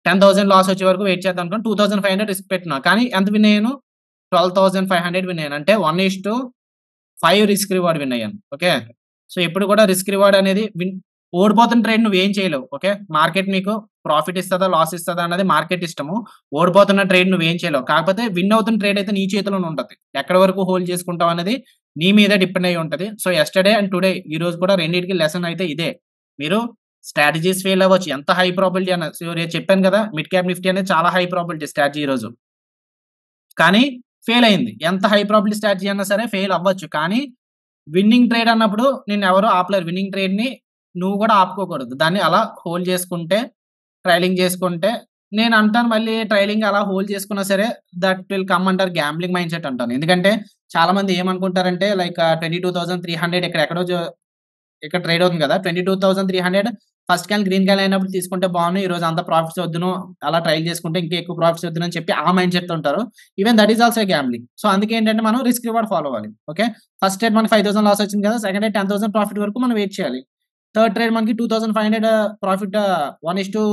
10,000 లాస్ వచ్చే వరకు వెయిట్ చేద్దాం అనుకోని 2,500 రిస్క్ పెట్టినా. కానీ ఎంత విన్ అయ్యాను? 12,500 విన్ అయ్యాను. అంటే 1:5 రిస్క్ రివార్డ్ విన్ అయ్యాను. ఓకే. సో, ఎప్పుడు కూడా రిస్క్ రివార్డ్ అనేది ఓడిపోతున్న ట్రేడ్ నువ్వేం చేయలేవు. ఓకే. మార్కెట్ నీకు ప్రాఫిట్ ఇస్తదా? లాస్ ఇస్తదా? అన్నది మార్కెట్ ఇష్టము. ఓడిపోతున్న ట్రేడ్ నువ్వేం చేయలేవు. కాకపోతే విన్ అవుతున్న ట్రేడ్ అయితే నీ చేతిలోనే ఉంటది. ఎక్కడి వరకు హోల్డ్ చేసుకుంటావు అనేది నీ మీదే డిపెండ్ అయ్యి ఉంటది. సో, యెస్టర్‌డే అండ్ టుడే ఈ రోజు కూడా రెండిటికి లెసన్ అయితే ఇదే. మీరు స్ట్రాటజీస్ ఫెయిల్ అవ్వచ్చు. ఎంత హై ప్రాబబిలిటీ అన్న సో, నేను చెప్పాను కదా! మిడ్ క్యాప్ నిఫ్టీ అనేది చాలా హై ప్రాబబిలిటీ స్ట్రాటజీ ఈరోజు. కానీ ఫెయిల్ అయింది. ఎంత హై ప్రాబబిలిటీ స్ట్రాటజీ అన్నా సరే ఫెయిల్ అవ్వచ్చు. కానీ విన్నింగ్ ట్రేడ్ అన్నప్పుడు నిన్నెవరు ఆపలేరు. విన్నింగ్ ట్రేడ్‌ని నువ్వు కూడా ఆపుకోకూడదు. దాన్ని అలా హోల్డ్ చేసుకుంటే, ట్రైలింగ్ చేసుకుంటే నేనంటాను మళ్ళీ ట్రైలింగ్ అలా హోల్డ్ చేసుకున్నా సరే that will come under gambling mindset అంటాను. ఎందుకంటే చాలా మంది ఏమనుకుంటారంటే లైక్ 22,300 ఎక్కడెక్కడో ఇక్కడ ట్రేడ్ అవుతుంది కదా! 22,300 ఫస్ట్ క్యాన్ గ్రీన్ క్యాన్ అయినప్పుడు తీసుకుంటే బాగున్ను. ఈరోజు అంత ప్రాఫిట్స్ వద్దును. అలా ట్రైల్ చేసుకుంటే ఇంకా ఎక్కువ ప్రాఫిట్స్ వద్దును అని చెప్పి ఆ మైండ్ సెట్‌తో ఉంటారు. Even that is also gambling. So, అందుకే ఏంటంటే మనం రిస్క్ రివార్డ్ ఫాలో అవ్వాలి. ఓకే. ఫస్ట్ ట్రేడ్ మనకి 5,000 లాస్ వచ్చింది కదా! సెకండ్ ట్రేడ్ 10,000 ప్రాఫిట్ వరకు మనం వెయిట్ చేయాలి. థర్డ్ ట్రేడ్ మనకి 2,500 ప్రాఫిట్ 1:2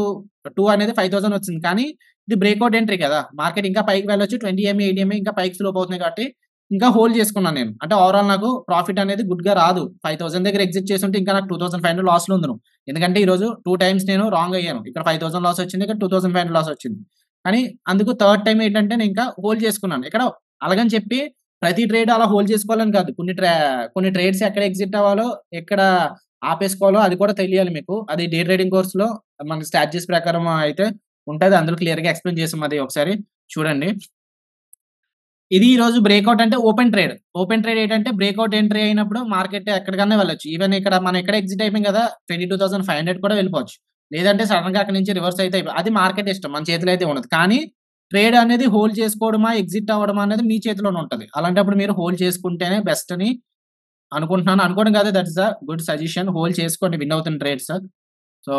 అనేది 5,000 వచ్చింది. కానీ ఇది బ్రేక్‌ఔట్ ఎంట్రీ కదా! మార్కెట్ ఇంకా పైకి వెళ్ళొచ్చు. 20 ఎంఏ, 80 ఎంఏ ఇంకా పైకి స్లోప్ అవుతున్నాయి కాబట్టి ఇంకా హోల్డ్ చేసుకున్నాను నేను. అంటే ఓవరాల్ నాకు ప్రాఫిట్ అనేది గుడ్‌గా రాదు. 5,000 దగ్గర ఎగ్జిట్ చేసుంటే ఇంకా నాకు 2,500 లాస్‌లో ఉందును. ఎందుకంటే ఈరోజు 2 టైమ్స్ నేను రాంగ్ అయ్యాను. ఇక్కడ 5,000 లాస్ వచ్చింది. ఇక్కడ 2,500 లాస్ వచ్చింది. కానీ అందుకు థర్డ్ టైమ్ ఏంటంటే నేను ఇంకా హోల్డ్ చేసుకున్నాను. ఇక్కడ అలాగని చెప్పి ప్రతి ట్రేడ్ అలా హోల్డ్ చేసుకోవాలని కాదు. కొన్ని ట్రేడ్స్ ఎక్కడ ఎగ్జిట్ అవ్వాలో, ఎక్కడ ఆపేసుకోవాలో అది కూడా తెలియాలి మీకు. అది డే ట్రేడింగ్ కోర్స్‌లో మన స్ట్రాటజీస్ ప్రకారం అయితే ఉంటది. అందులో క్లియర్‌గా ఎక్స్‌ప్లెయిన్ చేసాం అది ఒకసారి చూడండి. ఇది ఈరోజు బ్రేక్‌ఔట్ అంటే ఓపెన్ ట్రేడ్. ఓపెన్ ట్రేడ్ ఏంటంటే బ్రేక్‌ఔట్ ఎంట్రీ అయినప్పుడు మార్కెట్ ఎక్కడికన్నా వెళ్ళొచ్చు. ఈవెన్ ఇక్కడ మనం ఎక్కడ ఎగ్జిట్ అయిపోయాం కదా! 22,500 కూడా వెళ్ళిపోవచ్చు. లేదంటే సడెన్‌గా అక్కడి నుంచి రివర్స్ అయితే అది మార్కెట్ ఇష్టం. మన చేతిలో అయితే ఉండదు. కానీ ట్రేడ్ అనేది హోల్డ్ చేసుకోవడమా, ఎగ్జిట్ అవ్వడమా అనేది మీ చేతిలోనే ఉంటది. అలాంటప్పుడు మీరు హోల్డ్ చేసుకుంటేనే బెస్ట్ అని అనుకుంటున్నాను. అనుకోవడం కాదు that is a good suggestion. Hold చేసుకోండి విన్ అవుతున్న trades. So,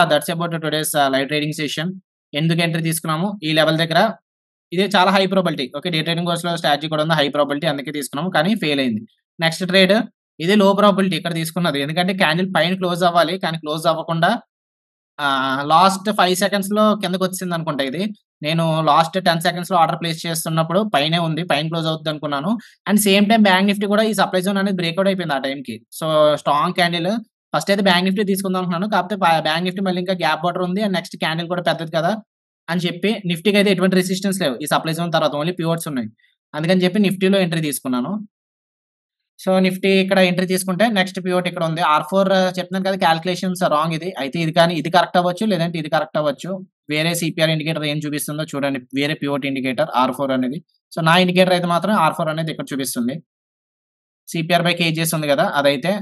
that's about today's live trading session. ఎందుకు ఎంట్రీ తీసుకున్నాము? ఈ లెవెల్ దగ్గర ఇది చాలా high probability. Okay. Day trading కోర్స్‌లో స్ట్రాటజీ కూడా ఉంది. హై ప్రాబబిలిటీ అందుకే తీసుకున్నాము. కానీ ఫెయిల్ అయింది. నెక్స్ట్ ట్రేడ్ ఇది లో ప్రాబబిలిటీ ఇక్కడ తీసుకున్నది. ఎందుకంటే క్యాండిల్ పైన క్లోజ్ అవ్వాలి. కానీ క్లోజ్ అవ్వకుండా లాస్ట్ 5 సెకండ్స్‌లో కిందకొచ్చేసిందనుకుంటా ఇది. నేను లాస్ట్ 10 సెకండ్స్‌లో ఆర్డర్ ప్లేస్ చేస్తున్నప్పుడు పైనే ఉంది. పైన క్లోజ్ అవుద్దనుకున్నాను. And same time bank Nifty కూడా ఈ సప్లై జోన్ అనేది బ్రేక్‌ఔట్ అయిపోయింది ఆ టైంకి. సో, స్ట్రాంగ్ క్యాండిల్ ఫస్ట్ అయితే బ్యాంక్ నిఫ్టీ తీసుకుందాం అనుకున్నాను. కాకపోతే బ్యాంక్ నిఫ్టీ మళ్ళీ ఇంకా గ్యాప్ బార్డర్ ఉంది. అండ్ నెక్స్ట్ క్యాండిల్ కూడా పెద్దది కదా! అని చెప్పి నిఫ్టీకైతే ఎటువంటి రెసిస్టెన్స్ లేవు. ఈ సప్లై జోన్ తర్వాత ఓన్లీ పివట్స్ ఉన్నాయి. అందుకని చెప్పి నిఫ్టీలో ఎంట్రీ తీసుకున్నాను. సో, నిఫ్టీ ఇక్కడ ఎంట్రీ తీసుకుంటే నెక్స్ట్ పివట్ ఇక్కడ ఉంది. R4 చెప్తున్నాను కదా! కాలిక్యులేషన్స్ రాంగ్ ఇది. అయితే ఇది కానీ ఇది కరెక్ట్ అవ్వచ్చు. లేదంటే ఇది కరెక్ట్ అవ్వచ్చు. వేరే సిపిఆర్ ఇండికేటర్ ఏం చూపిస్తుందో చూడండి. వేరే పివట్ ఇండికేటర్ R4 అనేది. సో, నా ఇండికేటర్ అయితే మాత్రం R4 అనేది ఇక్కడ చూపిస్తుంది. సిపిఆర్ బై కేజీఎస్ ఉంది కదా! అదైతే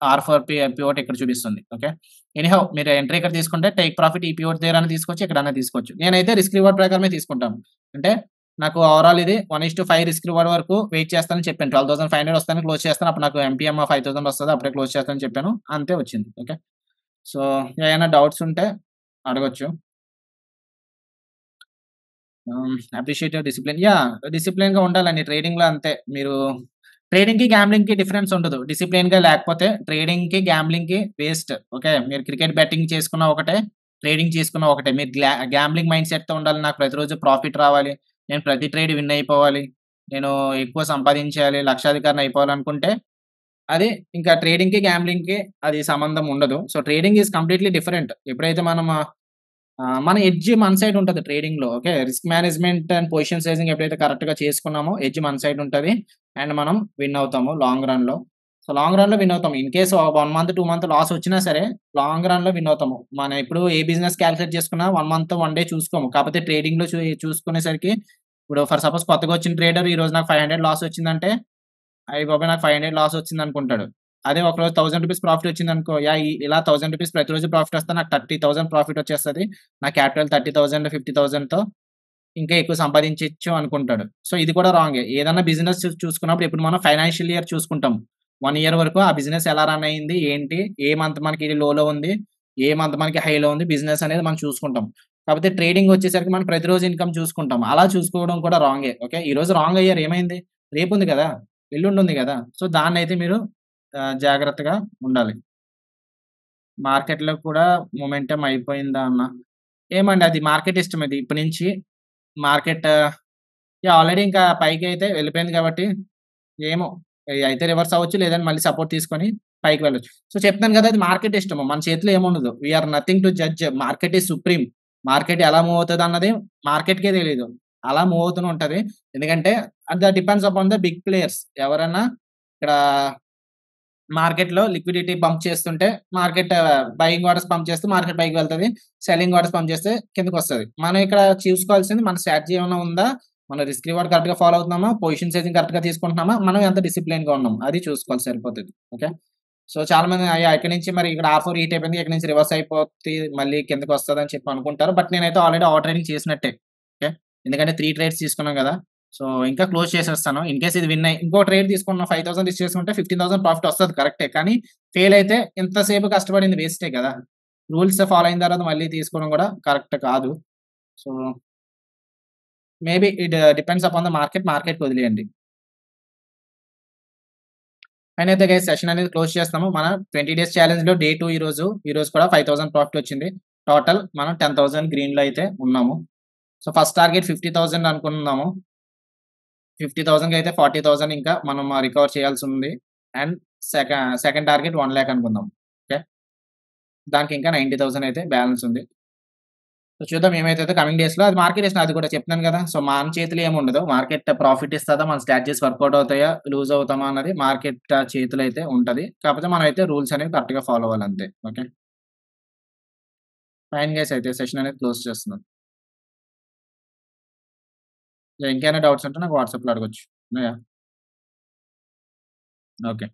R4 పివట్ ఇక్కడ చూపిస్తుంది. ఓకే. ఎనీహౌ మీరు ఎంట్రీ ఇక్కడ తీసుకుంటే టేక్ ప్రాఫిట్ ఈ పివట్ దగ్గరన్నా తీసుకోవచ్చు. ఎక్కడన్నా తీసుకోవచ్చు. నేనైతే రిస్క్ రివార్డ్ ప్రకారమే తీసుకుంటాను. అంటే నాకు ఓవరాల్ ఇది 1:5 రిస్క్ రివార్డ్ వరకు వెయిట్ చేస్తానని చెప్పాను. 12,500 వస్తాను క్లోజ్ చేస్తాను. అప్పుడు నాకు ఎంపీఎం 5,000 వస్తది. అప్పుడే క్లోజ్ చేస్తానని చెప్పాను. అంతే వచ్చింది. ఓకే. సో, ఏమైనా డౌట్స్ ఉంటే అడగొచ్చు. Appreciate your discipline. యాహ్! డిసిప్లిన్‌గా ఉండాలండి ట్రేడింగ్‌లో అంతే. మీరు ట్రేడింగ్‌కి, గ్యాంబ్లింగ్‌కి డిఫరెన్స్ ఉండదు. డిసిప్లిన్‌గా లేకపోతే ట్రేడింగ్‌కి, గ్యాంబ్లింగ్‌కి వేస్ట్. ఓకే. మీరు క్రికెట్ బెట్టింగ్ చేసుకున్న ఒకటే, ట్రేడింగ్ చేసుకున్న ఒకటే. మీరు గ్యాంబ్లింగ్ మైండ్ సెట్‌తో ఉండాలి. నాకు ప్రతిరోజు ప్రాఫిట్ రావాలి. నేను ప్రతి ట్రేడ్ విన్ అయిపోవాలి. నేను ఎక్కువ సంపాదించేయాలి. లక్షాధికారిని అయిపోవాలనుకుంటే అది ఇంకా ట్రేడింగ్‌కి, గ్యాంబ్లింగ్‌కి అది సంబంధం ఉండదు. So, trading is completely different. ఎప్పుడైతే మనం మన ఎడ్జ్ మన సైడ్ ఉంటది ట్రేడింగ్‌లో. Okay. Risk management and position sizing ఎప్పుడైతే కరెక్ట్‌గా చేసుకున్నామో ఎడ్జ్ మన సైడ్ ఉంటది. అండ్ మనం విన్ అవుతాము లాంగ్ రన్‌లో. సో, లాంగ్ రన్‌లో విన్ అవుతాం. In case 1 month, 2 month loss వచ్చినా సరే లాంగ్ రన్‌లో విన్ అవుతాము. మనం ఎప్పుడు ఏ బిజినెస్ కాలిక్యులేట్ చేసుకున్నా 1 మంత్, 1 డే చూసుకోము. కాకపోతే ట్రేడింగ్‌లో చూసుకునేసరికి ఇప్పుడు ఫర్ సపోజ్ కొత్తగా వచ్చిన ట్రేడర్ ఈరోజు నాకు 500 లాస్ వచ్చిందంటే అయ్య బాబోయ్! నాకు 500 లాస్ వచ్చిందనుకుంటాడు. అదే ఒకరోజు రూ. 1000 ప్రాఫిట్ వచ్చిందనుకో, యాహ్! ఇలా రూ. 1000 ప్రతిరోజు ప్రాఫిట్ వస్తే నాకు 30,000 ప్రాఫిట్ వచ్చేస్తది. నా క్యాపిటల్ 30,000, 50,000తో ఇంకా ఎక్కువ సంపాదించొచ్చు అనుకుంటాడు. సో, ఇది కూడా రాంగే. ఏదన్నా బిజినెస్ చూసుకున్నప్పుడు ఎప్పుడు మనం ఫైనాన్షియల్ ఇయర్ చూసుకుంటాం. 1 ఇయర్ వరకు ఆ బిజినెస్ ఎలా రన్ అయింది? ఏంటి? ఏ మంత్ మనకి లోలో ఉంది? ఏ మంత్ మనకి హైలో ఉంది? బిజినెస్ అనేది మనం చూసుకుంటాం. కాకపోతే ట్రేడింగ్ వచ్చేసరికి మనం ప్రతిరోజు ఇన్‌కమ్ చూసుకుంటాం. అలా చూసుకోవడం కూడా రాంగే. ఓకే. ఈరోజు రాంగ్ అయ్యారు ఏమైంది? రేపుంది గదా! ఎల్లుండుంది గదా! సో, దాన్నైతే మీరు జాగ్రత్తగా ఉండాలి. మార్కెట్‌లో కూడా మొమెంటమ్ అయిపోయిందా అన్న? ఏమండి అది మార్కెట్ ఇష్టం అది. ఇప్పటి నుంచి మార్కెట్ యాహ్! ఆల్రెడీ ఇంకా పైకైతే వెళ్ళిపోయింది కాబట్టి ఏమో అయితే రివర్స్ అవ్వచ్చు. లేదంటే మళ్ళీ సపోర్ట్ తీసుకొని పైకి వెళ్ళొచ్చు. సో, చెప్తున్నాను గదా! అది మార్కెట్ ఇష్టము. మన చేతిలో ఏముండదు. We are nothing to judge. Market is supreme. Market ఎలా మూవ్ అవుతదన్నది మార్కెట్‌కే తెలీదు. అలా మూవ్ అవుతూనే ఉంటది. ఎందుకంటే that depends upon the big players. ఎవరన్నా ఇక్కడ మార్కెట్‌లో లిక్విడిటీ పంప్ చేస్తుంటే మార్కెట్ బయింగ్ ఆర్డర్స్ పంప్ చేస్తే మార్కెట్ పైకి వెళ్తది. సెల్లింగ్ ఆర్డర్స్ పంప్ చేస్తే కిందకొస్తది. మనం ఇక్కడ చూసుకోవాల్సింది మన స్ట్రాటజీ ఏమైనా ఉందా? మన రిస్క్ రివార్డ్ కరెక్ట్‌గా ఫాలో అవుతున్నామా? పొజిషన్ సైజింగ్ కరెక్ట్‌గా తీసుకుంటున్నామా? మనం ఎంత డిసిప్లిన్‌గా ఉన్నాం. అది చూసుకోవాలి సరిపోతది. ఓకే. సో, చాలామంది అయ్యా! ఇక్కడి నుంచి మరి ఇక్కడ R4 హీట్ అయిపోయింది. ఇక్కడి నుంచి రివర్స్ అయిపోద్ది. మళ్ళీ కిందకొస్తదని చెప్పి అనుకుంటారు. బట్ నేనైతే ఆల్రెడీ ఓవర్ ట్రేడింగ్ చేసినట్టే. ఓకే. ఎందుకంటే 3 ట్రేడ్స్ తీసుకున్నాం గదా! సో, ఇంకా క్లోజ్ చేసేస్తాను. ఇన్ కేస్ ఇది విన్ అయ్యి ఇంకో ట్రేడ్ తీసుకున్న 5,000 రిస్క్ చేసుకుంటే 15,000 ప్రాఫిట్ వస్తది కరెక్టే. కానీ ఫెయిల్ అయితే ఇంతసేపు కష్టపడింది వేస్టే గదా! రూల్స్ ఫాలో అయిన తర్వాత మళ్ళీ తీసుకోవడం గూడా కరెక్ట్ కాదు. So, maybe it depends upon the market. మార్కెట్‌కి వదిలేయండి. ఫైన్ అయితే గైస్ సెషన్ అనేది క్లోజ్ చేస్తాము. మన 20 డేస్ ఛాలెంజ్‌లో డే 2 ఈరోజు. ఈరోజు కూడా 5,000 ప్రాఫిట్ వచ్చింది. టోటల్ మనం 10,000 గ్రీన్‌లో అయితే ఉన్నాము. సో, ఫస్ట్ టార్గెట్ 50,000 అనుకున్నాము. 50,000కి అయితే 40,000 ఇంకా మనం రికవర్ చేయాల్సుంది. అండ్ సెకండ్ టార్గెట్ 1,00,000 అనుకుందాం. ఓకే. దానికి ఇంకా 90,000 అయితే బ్యాలెన్స్ ఉంది. సో, చూద్దాం ఏమైతదో కమింగ్ డేస్‌లో. అది మార్కెట్ ఇష్టం అది కూడా చెప్తున్నాను గదా! సో, మన చేతిలో ఏముండదు. మార్కెట్ ప్రాఫిట్ ఇస్తదా? మన స్ట్రాటజీస్ వర్కౌట్ అవుతాయా? లూజ్ అవుతామా? అన్నది మార్కెట్ చేతిలో అయితే ఉంటది. కాకపోతే మనమైతే రూల్స్ అనేవి కరెక్ట్‌గా ఫాలో అవ్వాలి అంతే. ఓకే. ఫైన్ గైస్ అయితే సెషన్ అనేది క్లోజ్ చేస్తున్నాను. ఇంకేమైనా డౌట్స్ ఉంటే నాకు వాట్సాప్‌లో అడగొచ్చు. ఉన్నాయా? ఓకే.